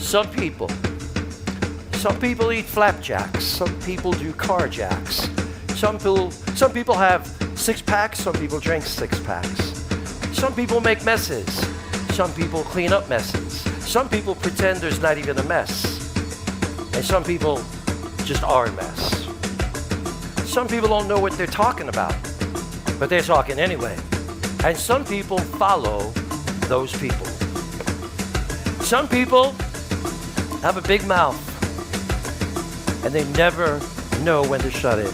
Some people eat flapjacks. Some people do carjacks. Some people have six-packs. Some people drink six-packs. Some people make messes. Some people clean up messes. Some people pretend there's not even a mess. And some people just are a mess. Some people don't know what they're talking about, but they're talking anyway. And some people follow those people. Some people have a big mouth, and they never know when to shut it.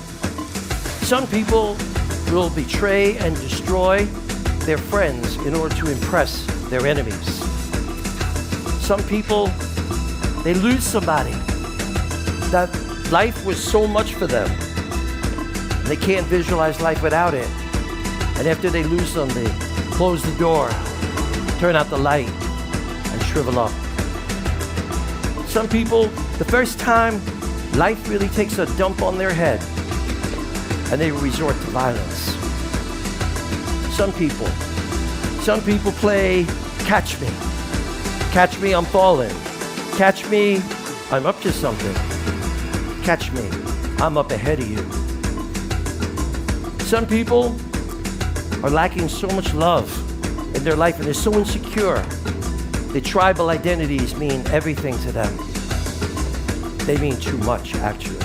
Some people will betray and destroy their friends in order to impress their enemies. Some people, they lose somebody that life was so much for them. They can't visualize life without it. And after they lose them, they close the door, turn out the light, and shrivel up. Some people, the first time life really takes a dump on their head, and they resort to violence. Some people play catch me. Catch me, I'm falling. Catch me, I'm up to something. Catch me, I'm up ahead of you. Some people are lacking so much love in their life and they're so insecure. The tribal identities mean everything to them. They mean too much, actually.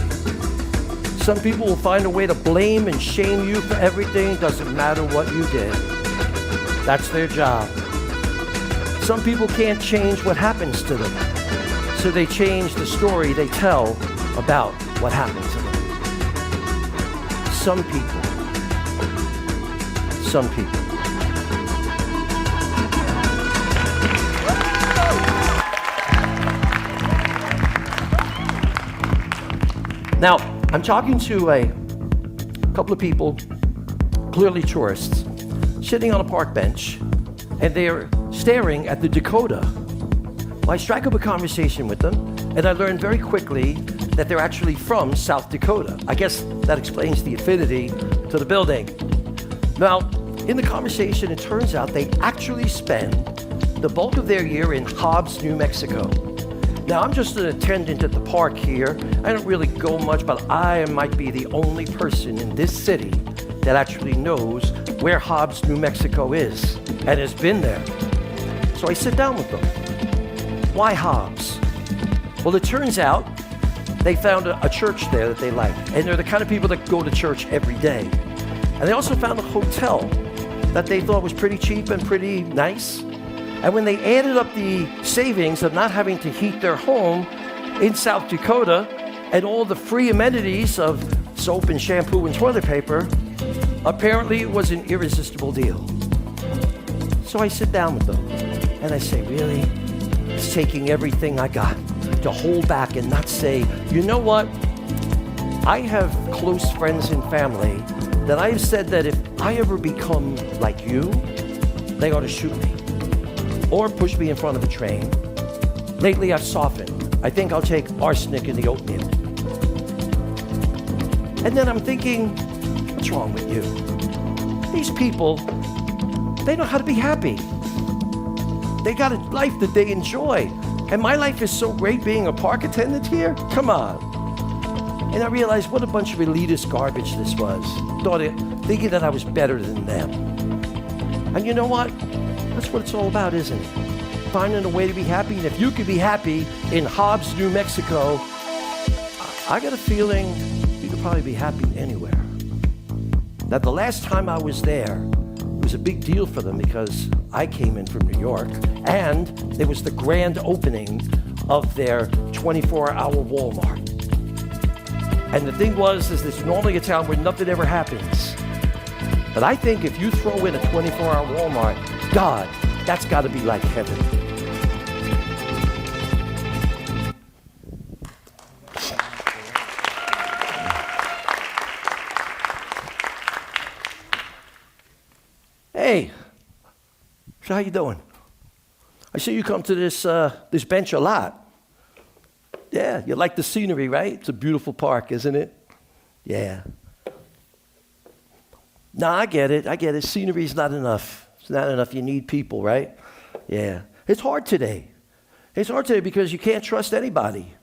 Some people will find a way to blame and shame you for everything. Doesn't matter what you did. That's their job. Some people can't change what happens to them, so they change the story they tell about what happened to them. Some people. Now, I'm talking to a couple of people, clearly tourists, sitting on a park bench, and they're staring at the Dakota. Well, I strike up a conversation with them, and I learn very quickly that they're actually from South Dakota. I guess that explains the affinity to the building. Now, in the conversation, it turns out they actually spend the bulk of their year in Hobbs, New Mexico. Now, I'm just an attendant at the park here. I don't really go much, but I might be the only person in this city that actually knows where Hobbs, New Mexico is and has been there. So I sit down with them. Why Hobbs? Well, it turns out they found a church there that they like, and they're the kind of people that go to church every day. And they also found a hotel that they thought was pretty cheap and pretty nice. And when they added up the savings of not having to heat their home in South Dakota and all the free amenities of soap and shampoo and toilet paper, apparently it was an irresistible deal. So I sit down with them and I say, really? It's taking everything I got to hold back and not say, you know what? I have close friends and family that I have said that if I ever become like you, they ought to shoot me or push me in front of a train. Lately, I've softened. I think I'll take arsenic in the oatmeal. And then I'm thinking, what's wrong with you? These people, they know how to be happy. They got a life that they enjoy. And my life is so great being a park attendant here. Come on. And I realized what a bunch of elitist garbage this was. Thinking that I was better than them. And you know what? That's what it's all about, isn't it? Finding a way to be happy. And if you could be happy in Hobbs, New Mexico, I got a feeling you could probably be happy anywhere. Now, the last time I was there, it was a big deal for them because I came in from New York, and it was the grand opening of their 24-hour Walmart. And the thing was, is it's normally a town where nothing ever happens. But I think if you throw in a 24-hour Walmart, God, that's got to be like heaven. Hey, so how you doing? I see you come to this bench a lot. Yeah, you like the scenery, right? It's a beautiful park, isn't it? Yeah. No, I get it. Scenery's not enough. It's not enough. You need people, right? Yeah. It's hard today. It's hard today because you can't trust anybody.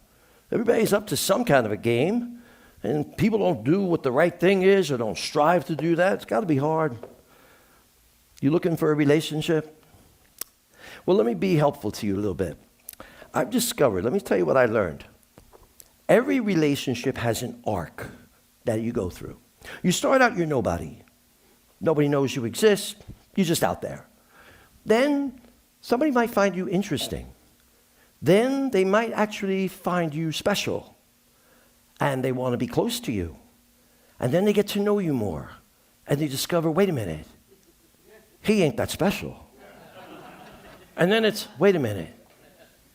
Everybody's up to some kind of a game, and people don't do what the right thing is or don't strive to do that. It's got to be hard. You looking for a relationship? Well, let me be helpful to you a little bit. I've discovered, let me tell you what I learned. Every relationship has an arc that you go through. You start out, you're nobody. Nobody knows you exist. You're just out there. Then somebody might find you interesting. Then they might actually find you special. And they want to be close to you. And then they get to know you more. And they discover, wait a minute, he ain't that special. And then it's, wait a minute,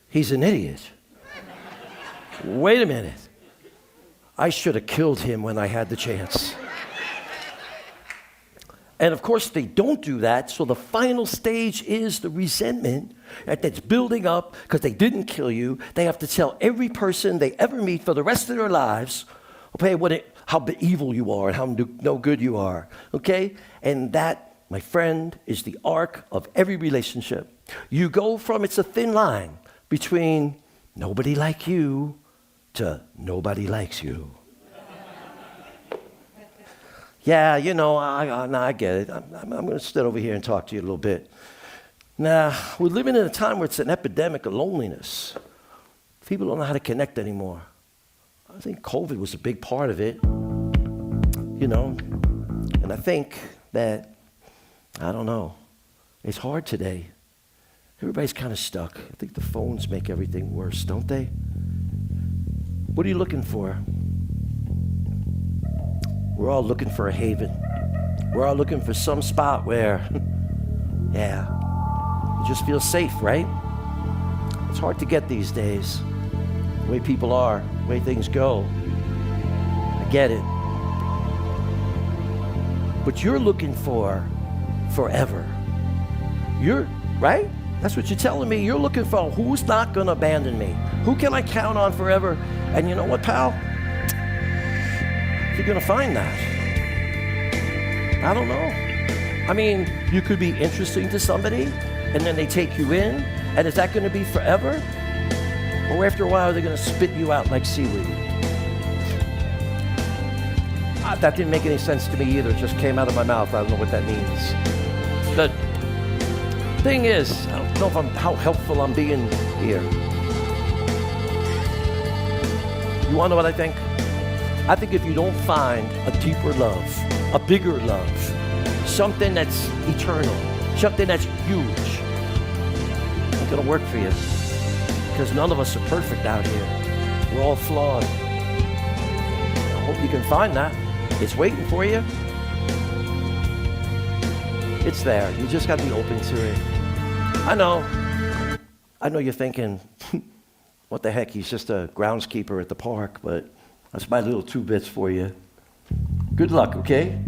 he's an idiot. Wait a minute, I should have killed him when I had the chance. And of course, they don't do that, so the final stage is the resentment that's building up because they didn't kill you. They have to tell every person they ever meet for the rest of their lives, okay, how evil you are and how no good you are, okay? And that, my friend, is the arc of every relationship. You go from, it's a thin line between nobody like you to nobody likes you. Yeah, you know, I get it. I'm going to sit over here and talk to you a little bit. Now, we're living in a time where it's an epidemic of loneliness. People don't know how to connect anymore. I think COVID was a big part of it, you know. And I think that, I don't know, it's hard today. Everybody's kind of stuck. I think the phones make everything worse, don't they? What are you looking for? We're all looking for a haven. We're all looking for some spot where, yeah, you just feel safe, right? It's hard to get these days. The way people are, the way things go. I get it. But you're looking for forever. You're, right? That's what you're telling me. You're looking for who's not going to abandon me. Who can I count on forever? And you know what, pal? You're going to find that. I don't know. I mean, you could be interesting to somebody, and then they take you in, and is that going to be forever? Or after a while, they're going to spit you out like seaweed? That didn't make any sense to me either. It just came out of my mouth. I don't know what that means. The thing is, I don't know how helpful I'm being here. You want to know what I think? I think if you don't find a deeper love, a bigger love, something that's eternal, something that's huge, it's going to work for you. Because none of us are perfect out here. We're all flawed. I hope you can find that. It's waiting for you. It's there. You just got to be open to it. I know you're thinking, what the heck, he's just a groundskeeper at the park, but that's my little 2 bits for you. Good luck, okay?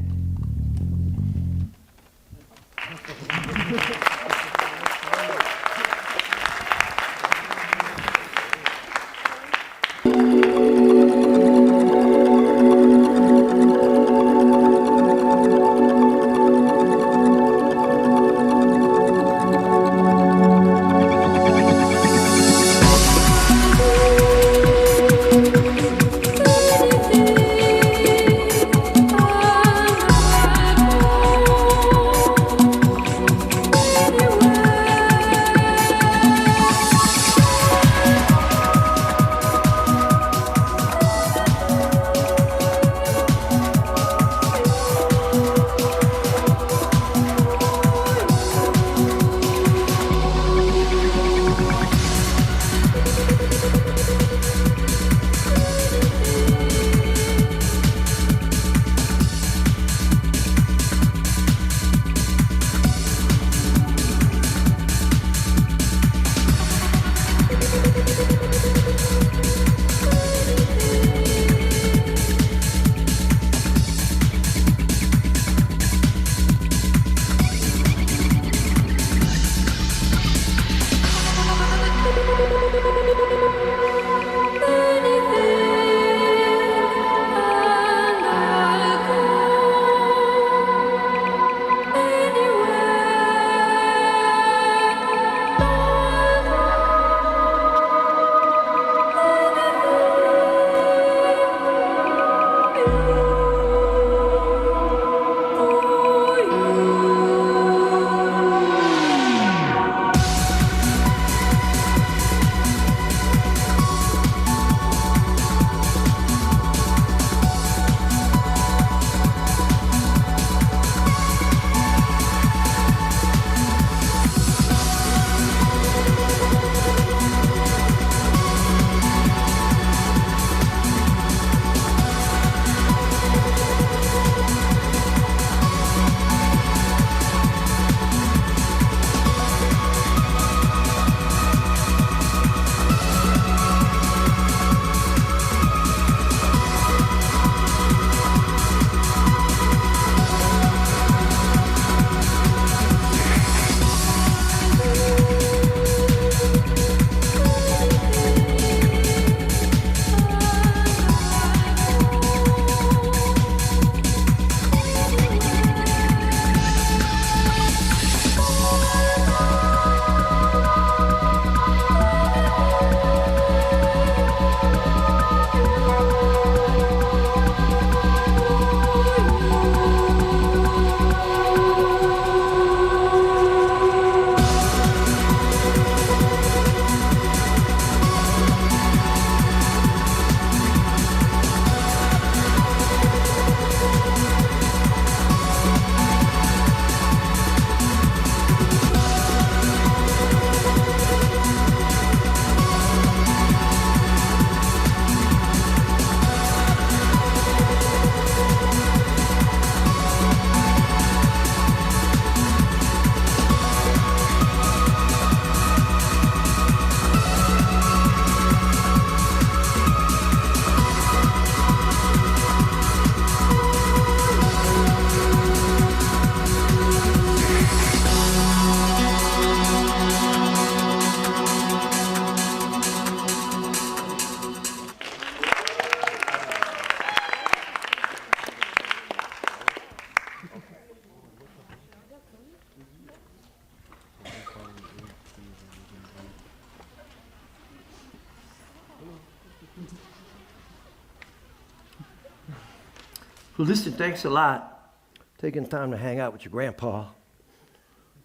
Well, listen, thanks a lot. Taking time to hang out with your grandpa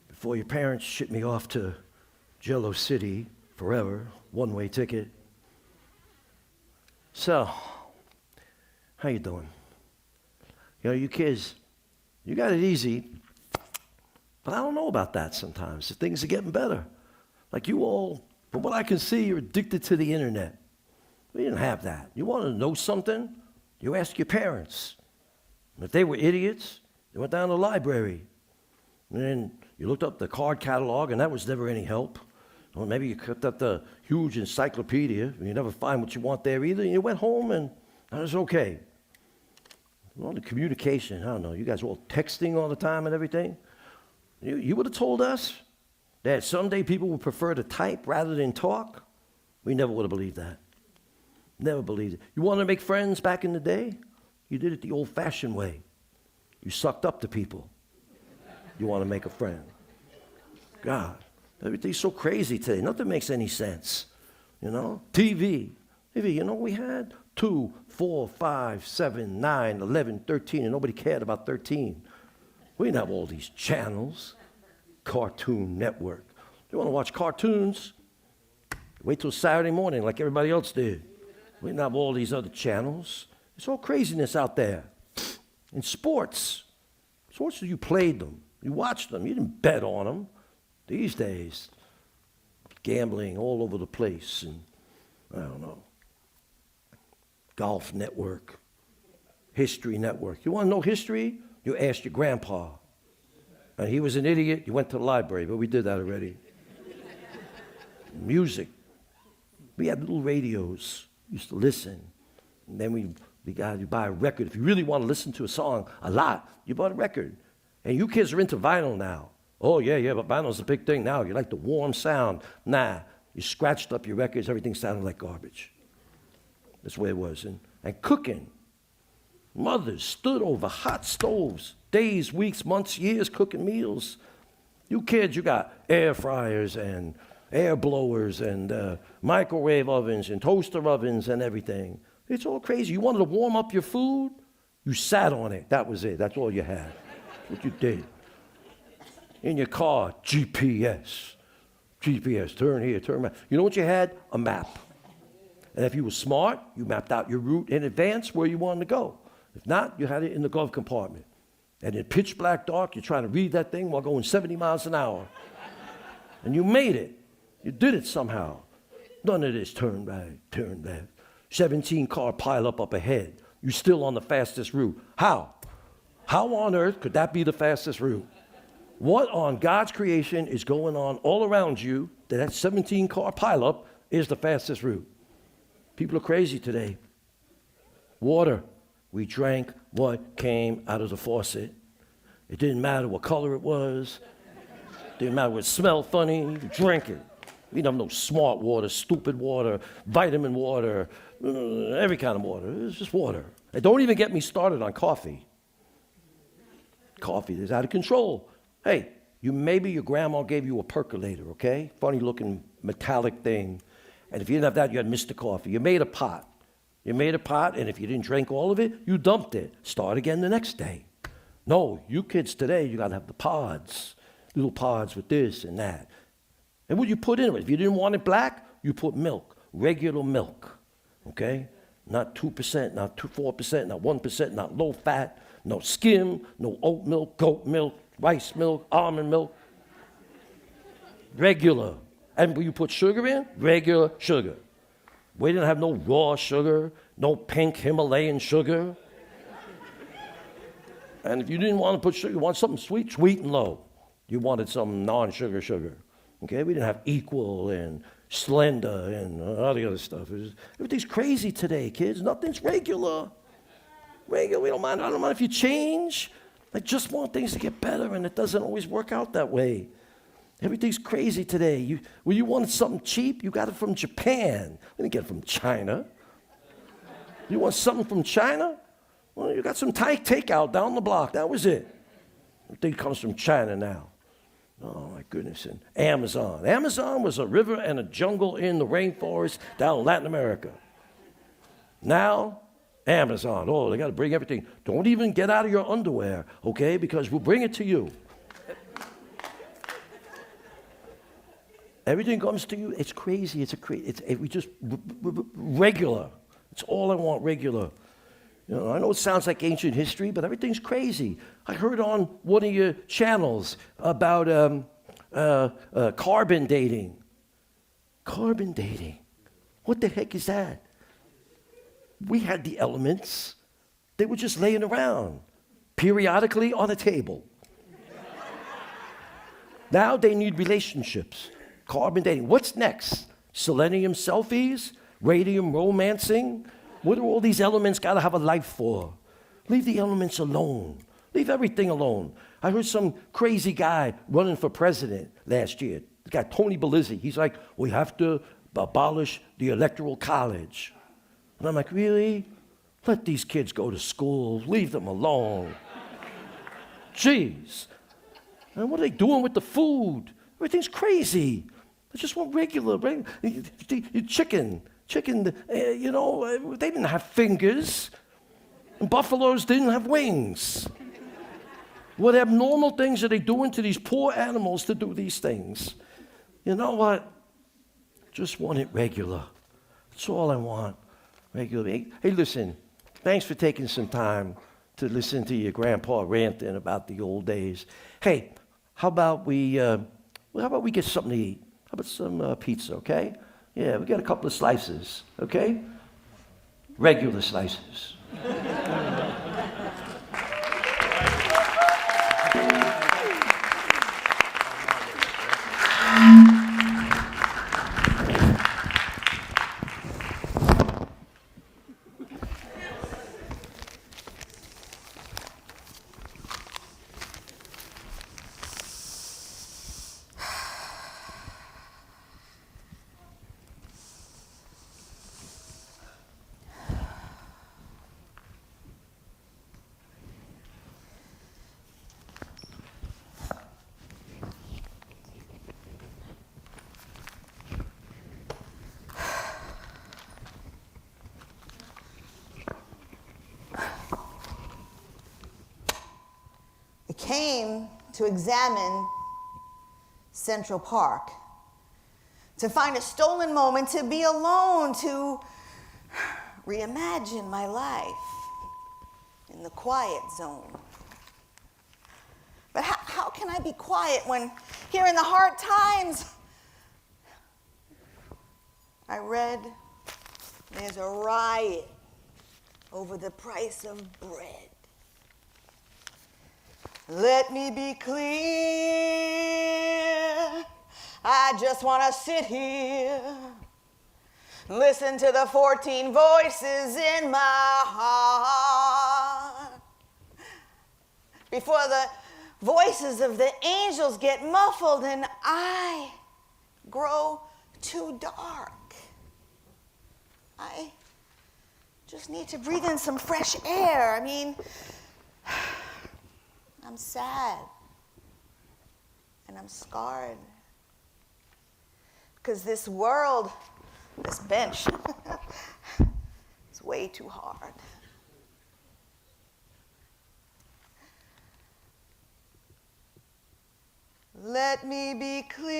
before your parents shipped me off to Jello City forever, one-way ticket. So, how you doing? You know, you kids, you got it easy, but I don't know about that sometimes. Things are getting better. Like you all, from what I can see, you're addicted to the internet. We didn't have that. You want to know something? You ask your parents. If they were idiots, they went down to the library. And then you looked up the card catalog, and that was never any help. Or maybe you kept up the huge encyclopedia, and you never find what you want there either, and you went home, and that was okay. Well, the communication, I don't know, you guys were all texting all the time and everything. You would have told us that someday people would prefer to type rather than talk. We never would have believed that. Never believed it. You wanted to make friends back in the day? You did it the old-fashioned way. You sucked up to people. You want to make a friend. God, everything's so crazy today. Nothing makes any sense. You know? TV, you know, we had 2, 4, 5, 7, 9, 11, 13, and nobody cared about 13. We didn't have all these channels. Cartoon Network. You want to watch cartoons? Wait till Saturday morning like everybody else did. We didn't have all these other channels. It's all craziness out there. In sports, you played them. You watched them. You didn't bet on them. These days, gambling all over the place. And I don't know. Golf Network. History Network. You want to know history? You asked your grandpa. And he was an idiot. You went to the library, but we did that already. Music. We had little radios. We used to listen. And then you buy a record. If you really want to listen to a song a lot, you bought a record. And you kids are into vinyl now. Oh, yeah, but vinyl's a big thing now. You like the warm sound. Nah, you scratched up your records. Everything sounded like garbage. That's the way it was. And cooking. Mothers stood over hot stoves, days, weeks, months, years, cooking meals. You kids, you got air fryers and air blowers and microwave ovens and toaster ovens and everything. It's all crazy. You wanted to warm up your food? You sat on it. That was it. That's all you had. That's what you did. In your car, GPS. GPS, turn here, turn back. You know what you had? A map. And if you were smart, you mapped out your route in advance where you wanted to go. If not, you had it in the glove compartment. And in pitch black dark, you're trying to read that thing while going 70 miles an hour. And you made it. You did it somehow. None of this turn right, turn left. 17-car pileup up ahead. You're still on the fastest route. How? How on earth could that be the fastest route? What on God's creation is going on all around you that 17-car pileup is the fastest route? People are crazy today. Water. We drank what came out of the faucet. It didn't matter what color it was. It didn't matter what it smelled funny. You drank it. We didn't have no smart water, stupid water, vitamin water, every kind of water. It was just water. And don't even get me started on coffee. Coffee is out of control. Hey, maybe your grandma gave you a percolator, okay? Funny looking metallic thing. And if you didn't have that, you had Mr. Coffee. You made a pot. And if you didn't drink all of it, you dumped it. Start again the next day. No, you kids today, you got to have the pods. Little pods with this and that. And what you put in it? If you didn't want it black, you put milk. Regular milk. Okay? Not 2%, not 4%, not 1%, not low fat, no skim, no oat milk, goat milk, rice milk, almond milk. Regular. And when you put sugar in, regular sugar. We didn't have no raw sugar, no pink Himalayan sugar. And if you didn't want to put sugar, you want something sweet, sweet and low. You wanted some non-sugar sugar. Okay, we didn't have Equal and Slender and all the other stuff. Everything's crazy today, kids. Nothing's regular. Regular, we don't mind. I don't mind if you change. I just want things to get better, and it doesn't always work out that way. Everything's crazy today. When you wanted something cheap, you got it from Japan. You didn't get it from China. You want something from China? Well, you got some Thai takeout down the block. That was it. Everything comes from China now. Oh, my goodness. And Amazon. Amazon was a river and a jungle in the rainforest down in Latin America. Now, Amazon. Oh, they got to bring everything. Don't even get out of your underwear, okay? Because we'll bring it to you. Everything comes to you. It's crazy. We just regular. It's all I want, regular. You know, I know it sounds like ancient history, but everything's crazy. I heard on one of your channels about carbon dating. Carbon dating. What the heck is that? We had the elements. They were just laying around, periodically on a table. Now they need relationships. Carbon dating. What's next? Selenium selfies? Radium romancing? What do all these elements got to have a life for? Leave the elements alone. Leave everything alone. I heard some crazy guy running for president last year. The guy, Tony Bellizzi. He's like, we have to abolish the electoral college. And I'm like, really? Let these kids go to school. Leave them alone. Jeez. And what are they doing with the food? Everything's crazy. I just want regular chicken. Chicken, you know, they didn't have fingers. And buffaloes didn't have wings. What abnormal things are they doing to these poor animals to do these things? You know what? Just want it regular. That's all I want. Regular. Hey, listen, thanks for taking some time to listen to your grandpa ranting about the old days. Hey, how about we get something to eat? How about some pizza, okay? Yeah, we got a couple of slices, okay? Regular slices. Came to examine Central Park, to find a stolen moment, to be alone, to reimagine my life in the quiet zone. But how can I be quiet when here in the hard times I read there's a riot over the price of bread? Let me be clear, I just want to sit here, listen to the 14 voices in my heart, before the voices of the angels get muffled and I grow too dark. I just need to breathe in some fresh air. I mean, I'm sad, and I'm scarred, because this world, this bench, is way too hard. Let me be clear,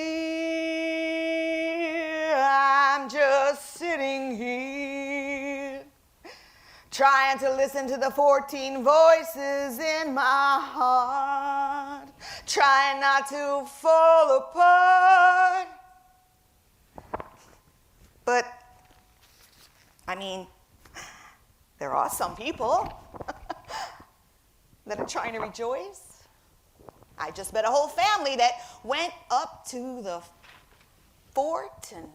I'm just sitting here, trying to listen to the 14 voices in my heart, trying not to fall apart. But, I mean, there are some people that are trying to rejoice. I just met a whole family that went up to the fort, and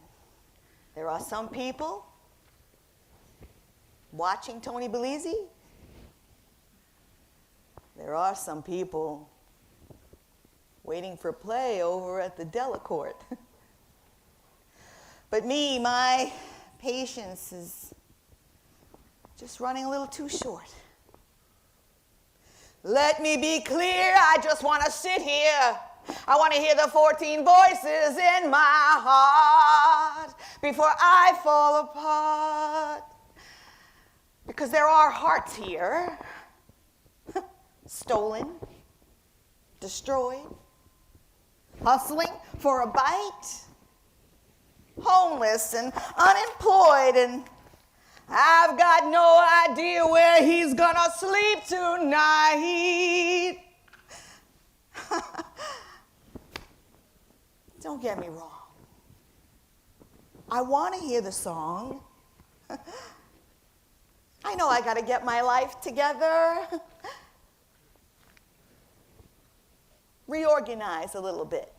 there are some people watching Tony Bellizzi. There are some people waiting for play over at the Delacorte. But me, my patience is just running a little too short. Let me be clear, I just want to sit here. I want to hear the 14 voices in my heart before I fall apart. Because there are hearts here, stolen, destroyed, hustling for a bite, homeless and unemployed, and I've got no idea where he's gonna sleep tonight. Don't get me wrong. I want to hear the song. I know I got to get my life together. Reorganize a little bit.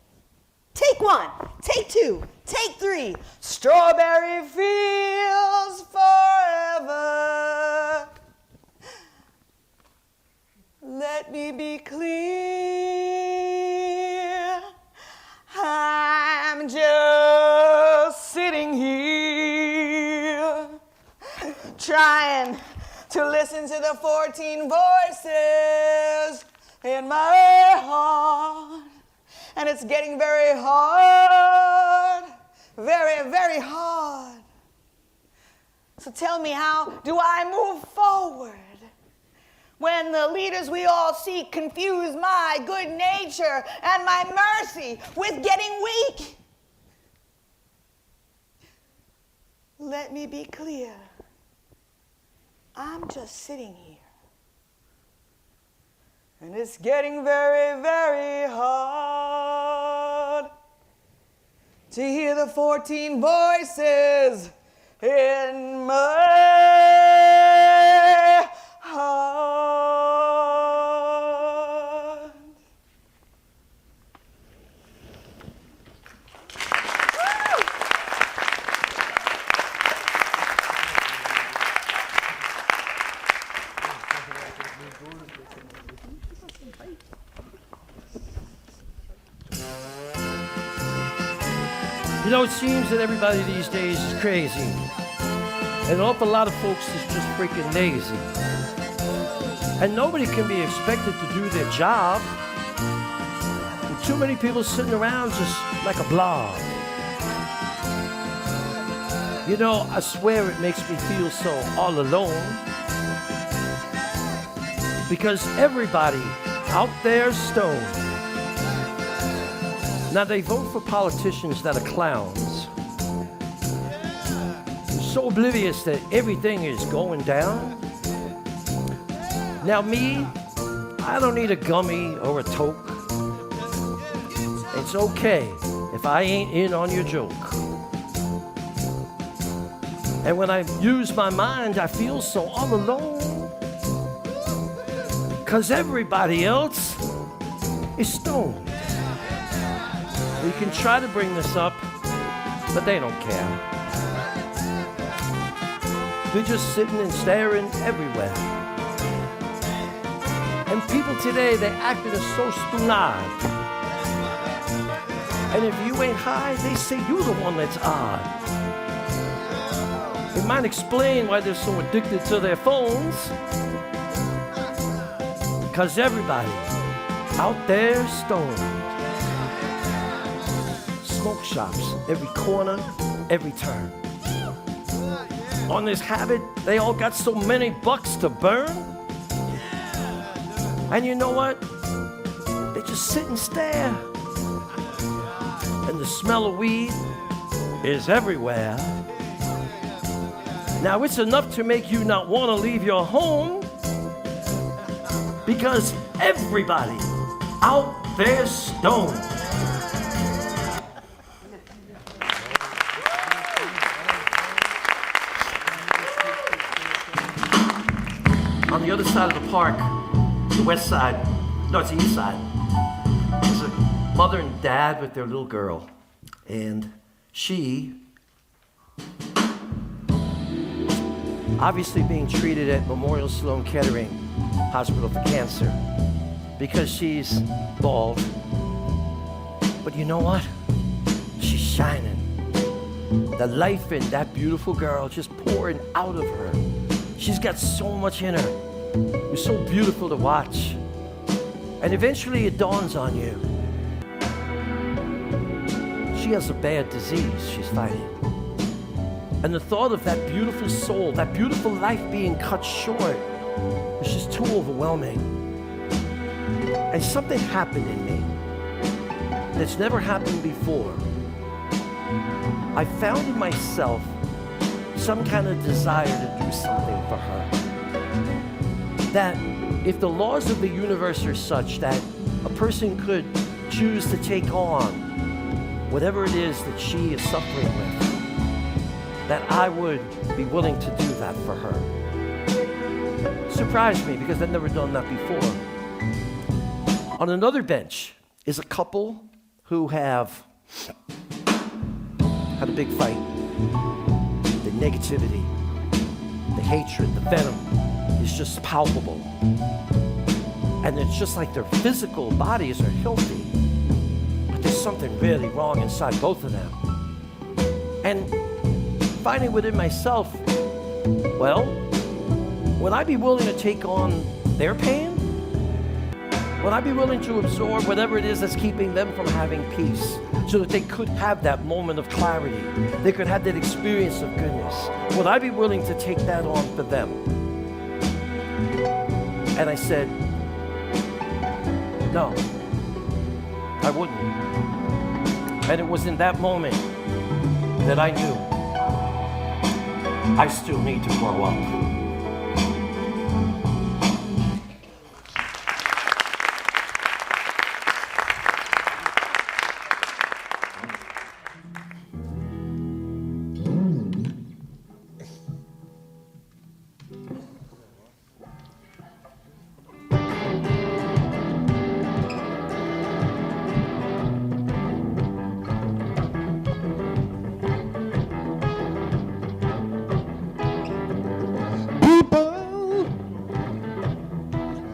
Take one, take two, take three. Strawberry fields forever. Let me be clear. I'm just sitting here trying to listen to the 14 voices in my heart. And it's getting very hard, very, very hard. So tell me, how do I move forward when the leaders we all seek confuse my good nature and my mercy with getting weak? Let me be clear. I'm just sitting here. And it's getting very, very hard to hear the 14 voices in my heart. You know, it seems that everybody these days is crazy. And an awful lot of folks is just freaking lazy. And nobody can be expected to do their job. And too many people sitting around just like a blob. You know, I swear it makes me feel so all alone. Because everybody out there's stoned. Now, they vote for politicians that are clowns. So oblivious that everything is going down. Now, me, I don't need a gummy or a toke. It's okay if I ain't in on your joke. And when I use my mind, I feel so all alone. 'Cause everybody else is stoned. We can try to bring this up, but they don't care. They're just sitting and staring everywhere. And people today, they acting so stunad. And if you ain't high, they say you're the one that's odd. It might explain why they're so addicted to their phones. 'Cause everybody out there stoned. Smoke shops, every corner, every turn. On this habit, they all got so many bucks to burn. And you know what? They just sit and stare. And the smell of weed is everywhere. Now, it's enough to make you not want to leave your home. Because everybody out there stoned. On the other side of the park, the west side, no, it's the east side, there's a mother and dad with their little girl. And she, obviously being treated at Memorial Sloan Kettering Hospital for cancer because she's bald. But you know what? She's shining. The life in that beautiful girl just pouring out of her. She's got so much in her. It's so beautiful to watch. And eventually it dawns on you. She has a bad disease she's fighting. And the thought of that beautiful soul, that beautiful life being cut short was just too overwhelming. And something happened in me that's never happened before. I found in myself some kind of desire to do something for her. That if the laws of the universe are such that a person could choose to take on whatever it is that she is suffering with, that I would be willing to do that for her. Surprised me because I'd never done that before. On another bench is a couple who have had a big fight. The negativity, the hatred, the venom is just palpable. And it's just like their physical bodies are healthy, but there's something really wrong inside both of them. And finding within myself, well, would I be willing to take on their pain? Would I be willing to absorb whatever it is that's keeping them from having peace so that they could have that moment of clarity? They could have that experience of goodness. Would I be willing to take that on for them? And I said, no, I wouldn't. And it was in that moment that I knew I still need to grow up.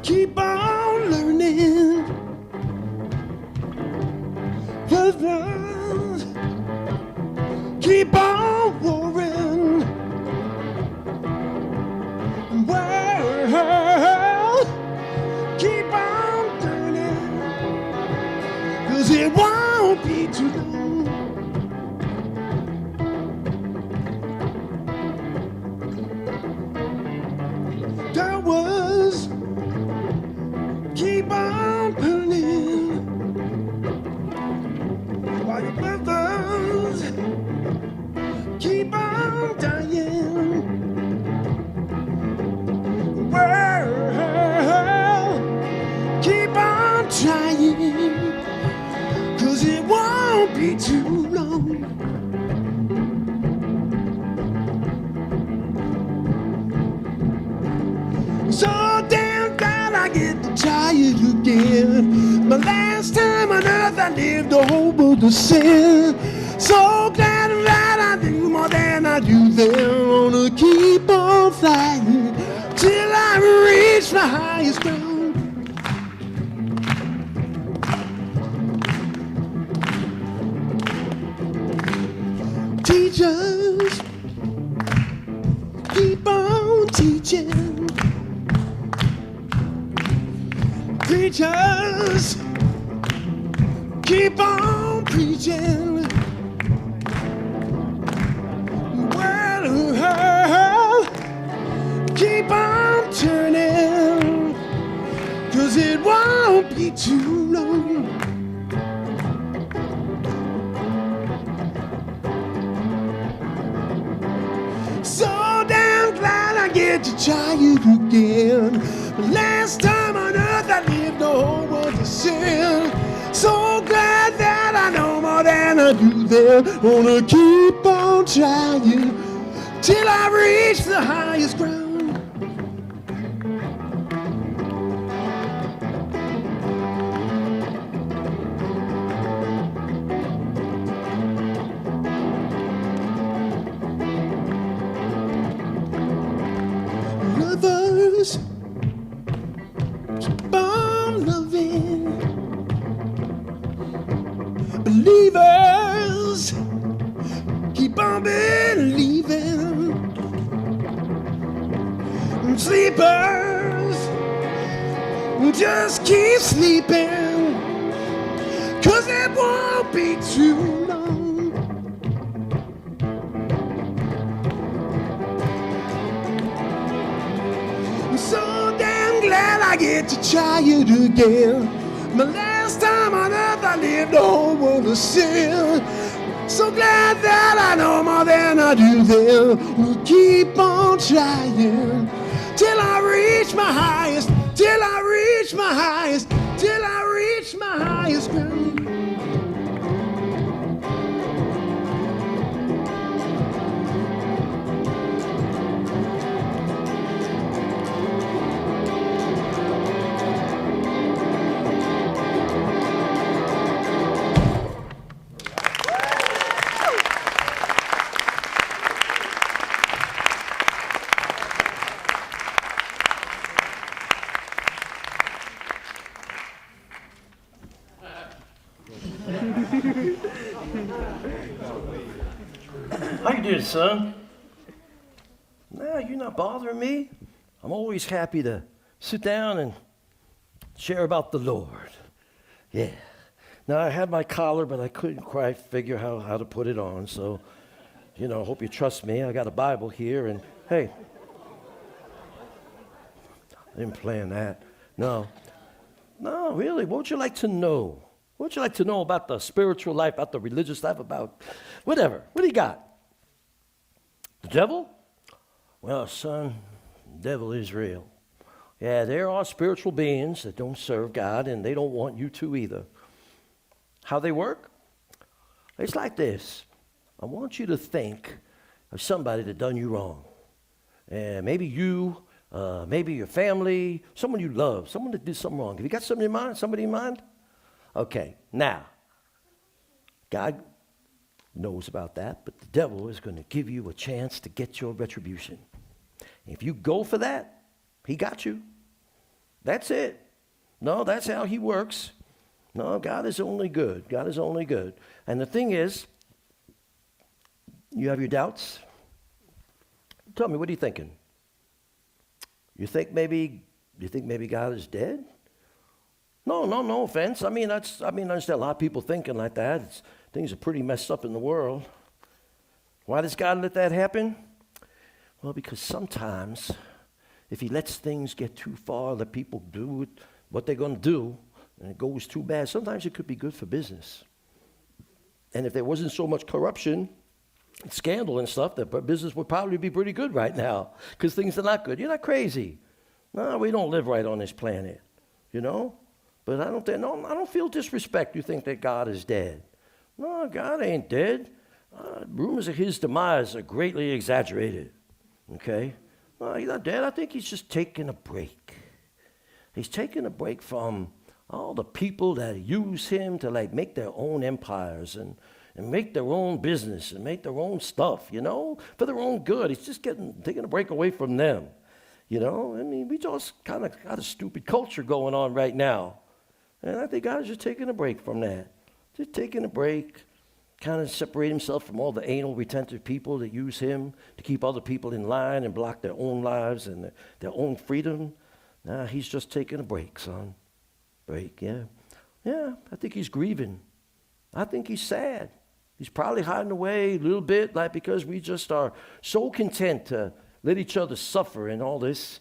Keep on learning. Brothers, keep on warring. World, keep on turning. 'Cause it won't be too long. There was keep on burning while your brothers keep on dying. World, keep on trying, 'cause it won't be too long. So damn glad I get to try it again. The last time on earth I lived a whole world of sin. So glad that I do more than I do then. Wanna keep on flying till I reach the highest ground. Teachers, keep on teaching. Preachers, keep on preaching. Well, keep on turning, 'cause it won't be too long. So damn glad I get to try it again. Last time on earth I lived the whole world to sin. So glad that I know more than I do there. Wanna keep on trying till I reach the highest ground. Lovers, keep on loving. Believers, keep on believing. Sleepers, just keep sleeping, 'cause it won't be too long. glad I get to try it again. The last time on earth I lived, the whole world was sin. So glad that I know more than I do then. We'll keep on trying till I reach my highest, till I reach my highest, till I reach my highest ground. How you doing, son? No, you're not bothering me. I'm always happy to sit down and share about the Lord. Yeah. Now, I had my collar, but I couldn't quite figure how to put it on. So, I hope you trust me. I got a Bible here, and hey, I didn't plan that. No, really, what would you like to know? What would you like to know about the spiritual life, about the religious life, about whatever? What do you got? The devil? Well, son, the devil is real. Yeah, there are spiritual beings that don't serve God, and they don't want you to either. How they work? It's like this. I want you to think of somebody that done you wrong. And maybe you, maybe your family, someone you love, someone that did something wrong. Have you got somebody in mind? Somebody in mind? Okay, now, God knows about that, but the devil is going to give you a chance to get your retribution. If you go for that, he got you. That's it. No, that's how he works. No, God is only good. God is only good. And the thing is, you have your doubts. Tell me, what are you thinking? You think maybe God is dead? No offense. I understand a lot of people thinking like that. Things are pretty messed up in the world. Why does God let that happen? Well, because sometimes if he lets things get too far, let people do what they're going to do, and it goes too bad, sometimes it could be good for business. And if there wasn't so much corruption and scandal and stuff, that business would probably be pretty good right now, because things are not good. You're not crazy. No, we don't live right on this planet, But I don't feel disrespect. You think that God is dead. No, God ain't dead. Rumors of his demise are greatly exaggerated. Okay? No, he's not dead. I think he's just taking a break. He's taking a break from all the people that use him to make their own empires and make their own business and make their own stuff, for their own good. He's just taking a break away from them. We just kind of got a stupid culture going on right now. And I think God is just taking a break from that. Just taking a break, kind of separate himself from all the anal retentive people that use him to keep other people in line and block their own lives and their own freedom. Nah, he's just taking a break, son. Break, yeah. Yeah, I think he's grieving. I think he's sad. He's probably hiding away a little bit, because we just are so content to let each other suffer in all this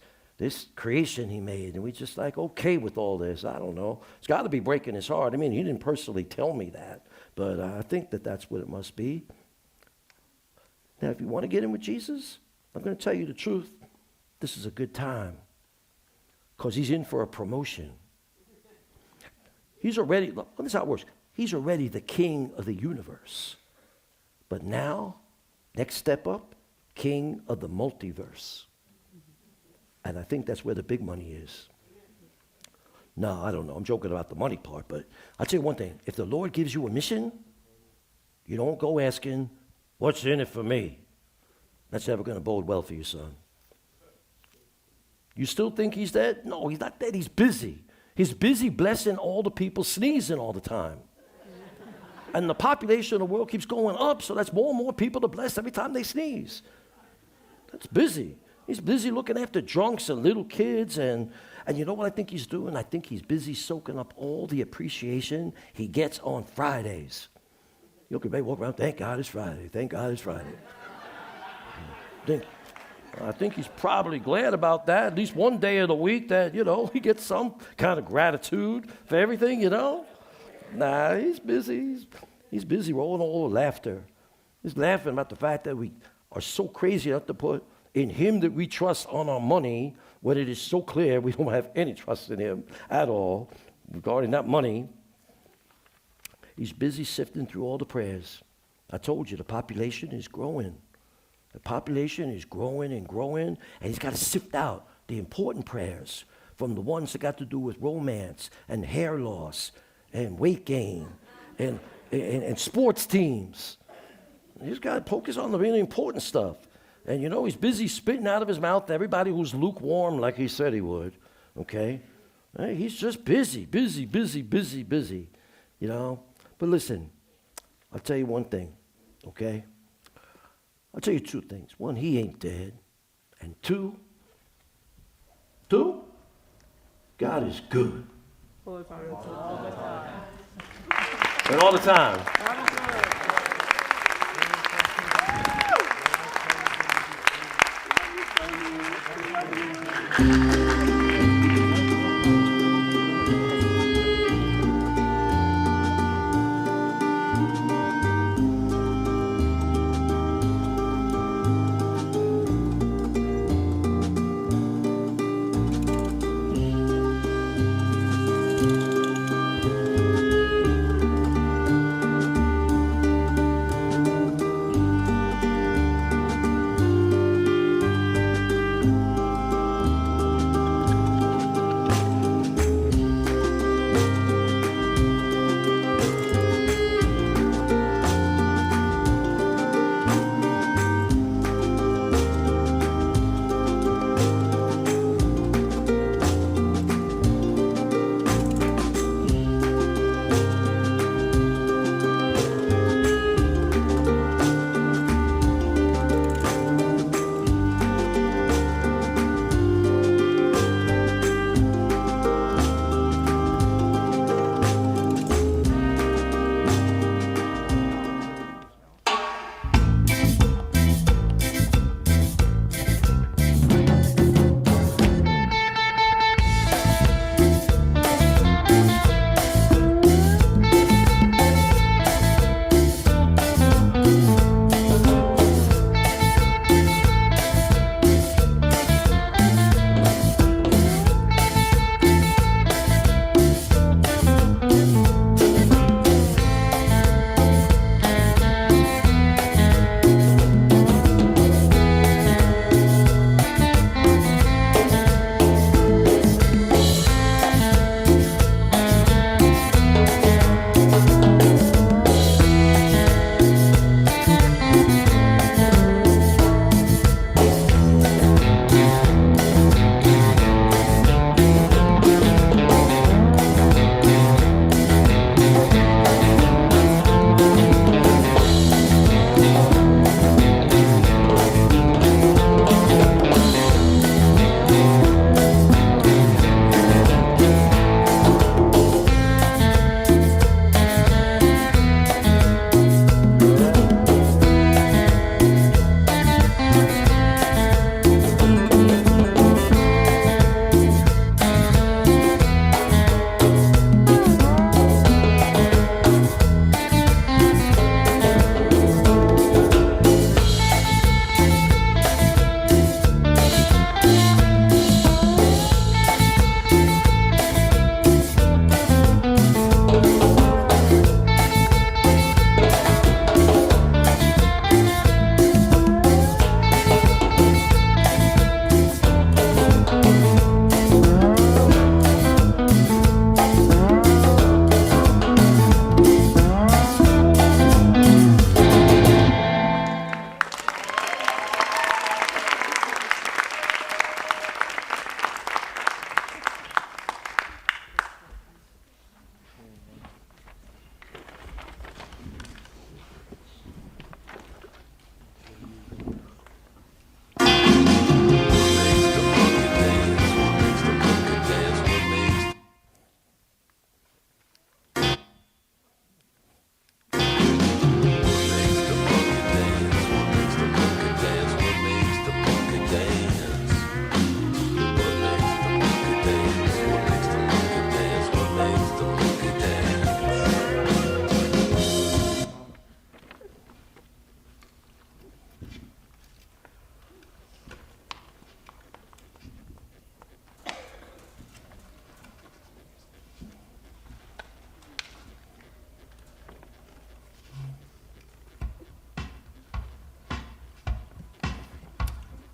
creation he made, and we just okay with all this. I don't know. It's got to be breaking his heart. He didn't personally tell me that, but I think that's what it must be. Now, if you want to get in with Jesus, I'm going to tell you the truth. This is a good time, because he's in for a promotion. He's already, look, this is how it works. He's already the king of the universe. But now, next step up, king of the multiverse. And I think that's where the big money is. No, I don't know. I'm joking about the money part, but I'll tell you one thing. If the Lord gives you a mission, you don't go asking, what's in it for me? That's never going to bode well for you, son. You still think he's dead? No, he's not dead. He's busy. He's busy blessing all the people sneezing all the time. And the population of the world keeps going up, so that's more and more people to bless every time they sneeze. That's busy. He's busy looking after drunks and little kids, and you know what I think he's doing? I think he's busy soaking up all the appreciation he gets on Fridays. You can maybe walk around, thank God it's Friday, thank God it's Friday. I think he's probably glad about that. At least one day of the week that, he gets some kind of gratitude for everything, Nah, he's busy. He's busy rolling all the laughter. He's laughing about the fact that we are so crazy enough to put in him that we trust on our money when it is so clear we don't have any trust in him at all regarding that money. He's busy sifting through all the prayers. I told you the population is growing. The population is growing and growing, and he's got to sift out the important prayers from the ones that got to do with romance and hair loss and weight gain and sports teams. He's got to focus on the really important stuff. And he's busy spitting out of his mouth to everybody who's lukewarm like he said he would, okay? Hey, he's just busy. But listen, I'll tell you one thing, okay? I'll tell you two things. One, he ain't dead. And two, God is good. All the time. All the time. And all the time.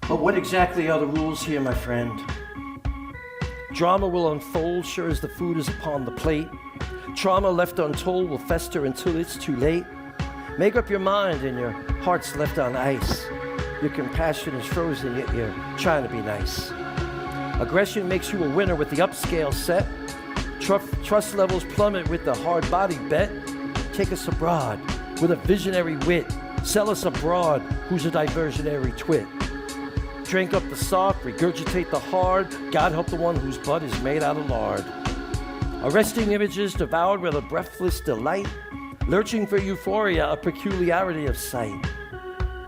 But what exactly are the rules here, my friend? Drama will unfold sure as the food is upon the plate. Trauma left untold will fester until it's too late. Make up your mind and your heart's left on ice. Your compassion is frozen, yet you're trying to be nice. Aggression makes you a winner with the upscale set. Trust levels plummet with the hard body bet. Take us abroad with a visionary wit. Sell us abroad who's a diversionary twit. Drink up the soft, regurgitate the hard. God help the one whose butt is made out of lard. Arresting images devoured with a breathless delight. Lurching for euphoria, a peculiarity of sight.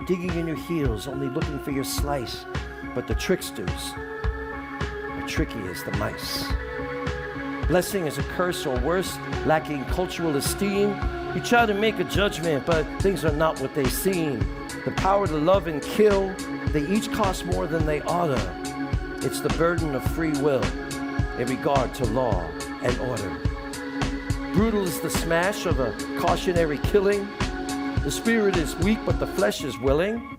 Digging in your heels, only looking for your slice. But the tricksters are tricky as the mice. Blessing is a curse or worse, lacking cultural esteem. You try to make a judgment, but things are not what they seem. The power to love and kill, they each cost more than they oughta. It's the burden of free will in regard to law and order. Brutal is the smash of a cautionary killing. The spirit is weak, but the flesh is willing.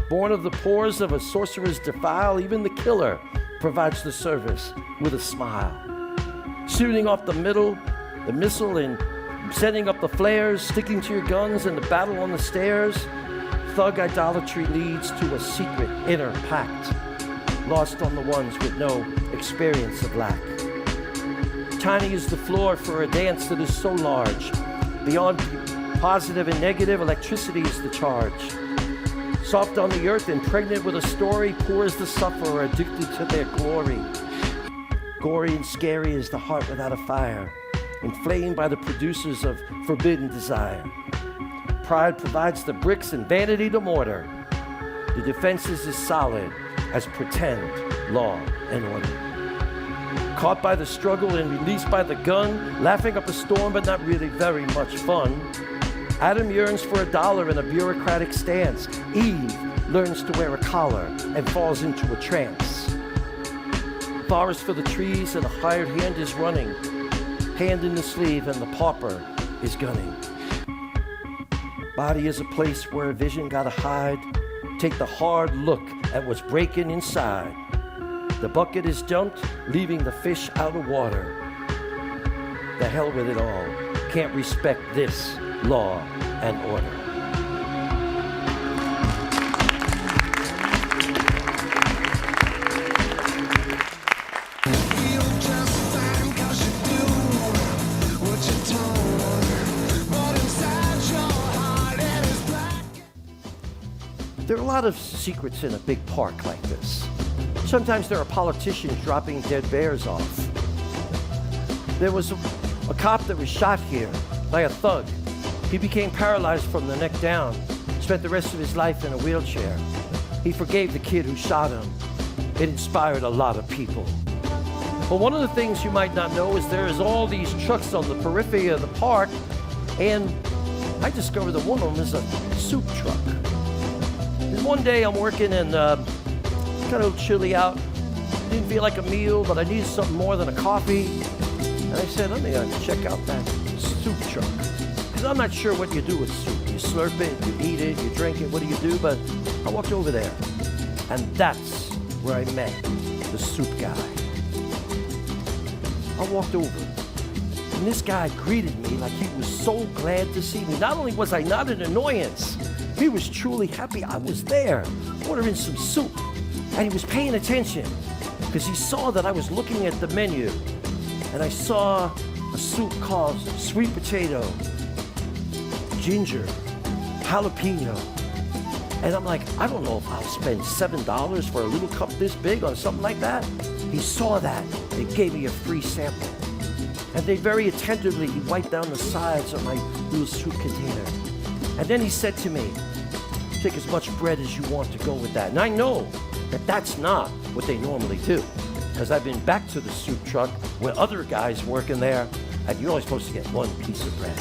Born of the pores of a sorcerer's defile, even the killer provides the service with a smile. Shooting off the missile and setting up the flares, sticking to your guns in the battle on the stairs. Thug idolatry leads to a secret inner pact, lost on the ones with no experience of lack. Tiny is the floor for a dance that is so large. Beyond positive and negative, electricity is the charge. Soft on the earth and pregnant with a story, poor is the sufferer addicted to their glory. Gory and scary is the heart without a fire, inflamed by the producers of forbidden desire. Pride provides the bricks and vanity the mortar. The defense is as solid as pretend law and order. Caught by the struggle and released by the gun, laughing up a storm but not really very much fun. Adam yearns for $1 in a bureaucratic stance. Eve learns to wear a collar and falls into a trance. Forest for the trees and a hired hand is running. Hand in the sleeve and the pauper is gunning. Body is a place where a vision gotta hide. Take the hard look at what's breaking inside. The bucket is dumped, leaving the fish out of water. The hell with it all. Can't respect this law and order. There are a lot of secrets in a big park like this. Sometimes there are politicians dropping dead bears off. There was a cop that was shot here by a thug. He became paralyzed from the neck down, spent the rest of his life in a wheelchair. He forgave the kid who shot him. It inspired a lot of people. But one of the things you might not know is there's all these trucks on the periphery of the park, and I discovered that one of them is a soup truck. And one day I'm working and kind of chilly out. Didn't feel like a meal, but I needed something more than a coffee. And I said, let me check out that soup truck. Because I'm not sure what you do with soup. You slurp it, you eat it, you drink it, what do you do? But I walked over there, and that's where I met the soup guy. I walked over, and this guy greeted me like he was so glad to see me. Not only was I not an annoyance, he was truly happy I was there, ordering some soup. And he was paying attention, because he saw that I was looking at the menu, and I saw a soup called sweet potato, ginger, jalapeno. And I'm like, I don't know if I'll spend $7 for a little cup this big on something like that. He saw that. They gave me a free sample. And they very attentively, he wiped down the sides of my little soup container. And then he said to me, take as much bread as you want to go with that. And I know that that's not what they normally do, because I've been back to the soup truck where other guys working there, and you're only supposed to get one piece of bread.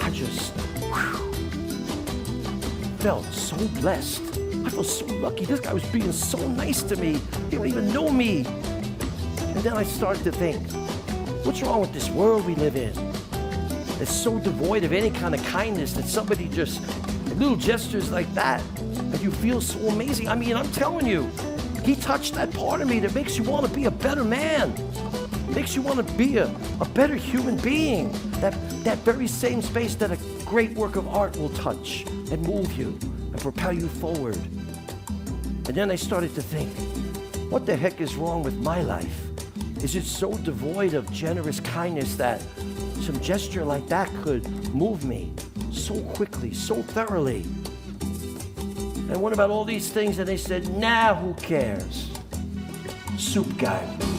I just felt so blessed. I felt so lucky. This guy was being so nice to me. He don't even know me. And then I started to think, what's wrong with this world we live in? It's so devoid of any kind of kindness that somebody just, little gestures like that, and you feel so amazing. I mean, I'm telling you, he touched that part of me that makes you want to be a better man, makes you want to be a better human being. That very same space that a great work of art will touch and move you and propel you forward. And then I started to think, what the heck is wrong with my life? Is it so devoid of generous kindness that some gesture like that could move me so quickly, so thoroughly? And what about all these things? And they said, nah, who cares? Soup guy blues.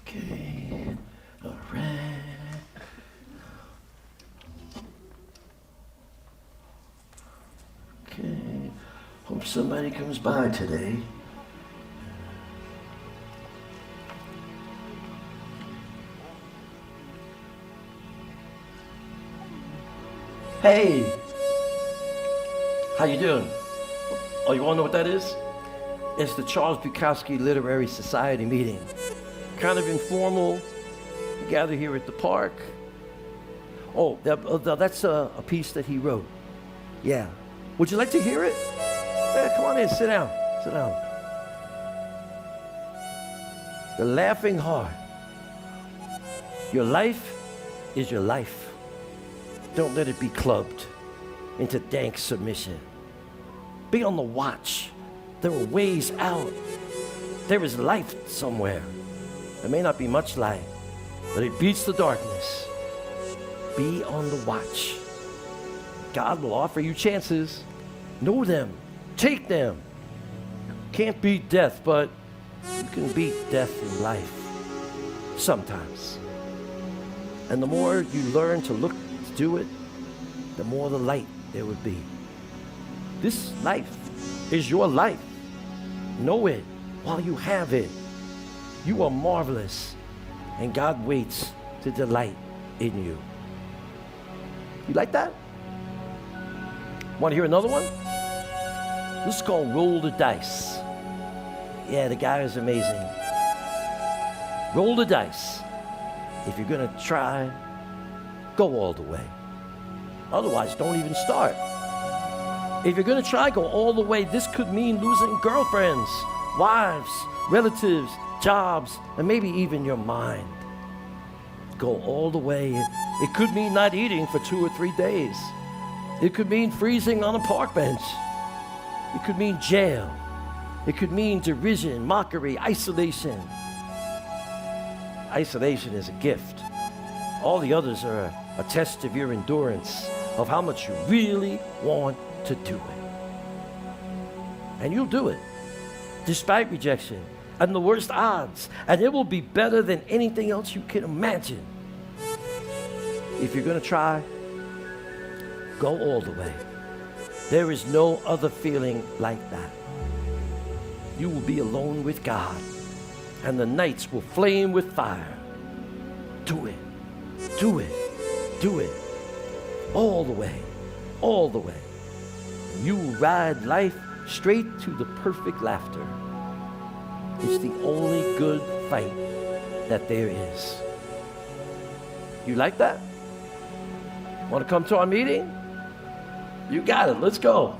Okay. All right. Okay. Hope somebody comes by today. Hey, how you doing? Oh, you wanna know what that is? It's the Charles Bukowski Literary Society meeting. Kind of informal. We gather here at the park. Oh, that's a piece that he wrote. Yeah. Would you like to hear it? Yeah, come on in, sit down, sit down. The Laughing Heart. Your life is your life. Don't let it be clubbed into dank submission. Be on the watch. There are ways out. There is life somewhere. There may not be much light, but it beats the darkness. Be on the watch. God will offer you chances. Know them. Take them. Can't beat death, but you can beat death in life. Sometimes. And the more you learn to look to do it, the more the light there would be. This life is your life. Know it while you have it. You are marvelous, and God waits to delight in you. You like that? Want to hear another one? This is called Roll the Dice. Yeah, the guy is amazing. Roll the dice. If you're gonna try, go all the way. Otherwise, don't even start. If you're gonna try, go all the way. This could mean losing girlfriends, wives, relatives, jobs, and maybe even your mind. Go all the way. It could mean not eating for 2 or 3 days. It could mean freezing on a park bench. It could mean jail. It could mean derision, mockery, isolation. Isolation is a gift. All the others are a test of your endurance, of how much you really want to do it. And you'll do it, despite rejection and the worst odds, and it will be better than anything else you can imagine. If you're gonna try, go all the way. There is no other feeling like that. You will be alone with God, and the nights will flame with fire. Do it, do it, do it. All the way, all the way. You will ride life straight to the perfect laughter. It's the only good fight that there is. You like that? Want to come to our meeting? You got it. Let's go.